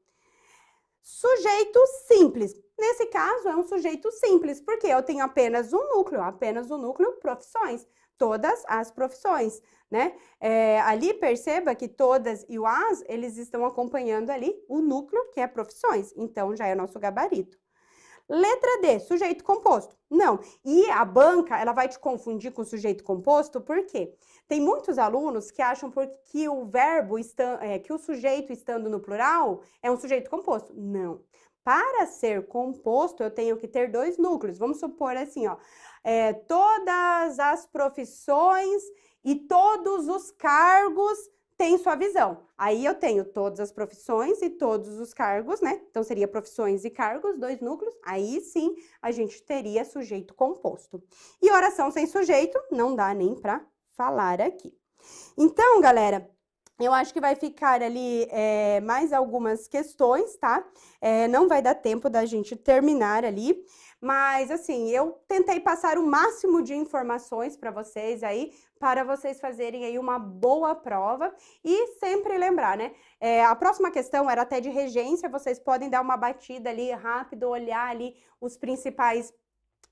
Sujeito simples. Nesse caso, é um sujeito simples, porque eu tenho apenas um núcleo, profissões. Todas as profissões, né? Ali, perceba que todas e o as, eles estão acompanhando ali o núcleo, que é profissões. Então, já é nosso gabarito. Letra D, sujeito composto. Não. E a banca, ela vai te confundir com o sujeito composto, por quê? Tem muitos alunos que acham que o verbo, que o sujeito estando no plural é um sujeito composto. Não. Para ser composto, eu tenho que ter dois núcleos. Vamos supor assim, ó. Todas as profissões e todos os cargos têm sua visão. Aí eu tenho todas as profissões e todos os cargos, né? Então, seria profissões e cargos, dois núcleos. Aí sim, a gente teria sujeito composto. E oração sem sujeito, não dá nem para falar aqui. Então, galera, eu acho que vai ficar ali mais algumas questões, tá? Não vai dar tempo da gente terminar ali, Mas assim, eu tentei passar o máximo de informações para vocês aí, para vocês fazerem aí uma boa prova e sempre lembrar, né? A próxima questão era até de regência, vocês podem dar uma batida ali rápido, olhar ali os principais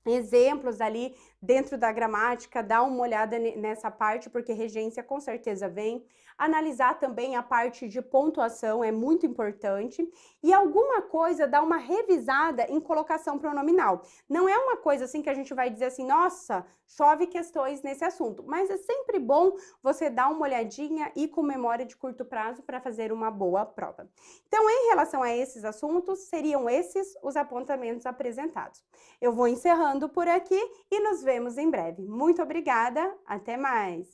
exemplos ali dentro da gramática, dá uma olhada nessa parte, porque regência com certeza vem. Analisar também a parte de pontuação é muito importante. E alguma coisa, dá uma revisada em colocação pronominal. Não é uma coisa assim que a gente vai dizer assim, nossa, chove questões nesse assunto. Mas é sempre bom você dar uma olhadinha e com memória de curto prazo para fazer uma boa prova. Então, em relação a esses assuntos, seriam esses os apontamentos apresentados. Eu vou encerrando por aqui e nos vemos em breve. Muito obrigada, até mais!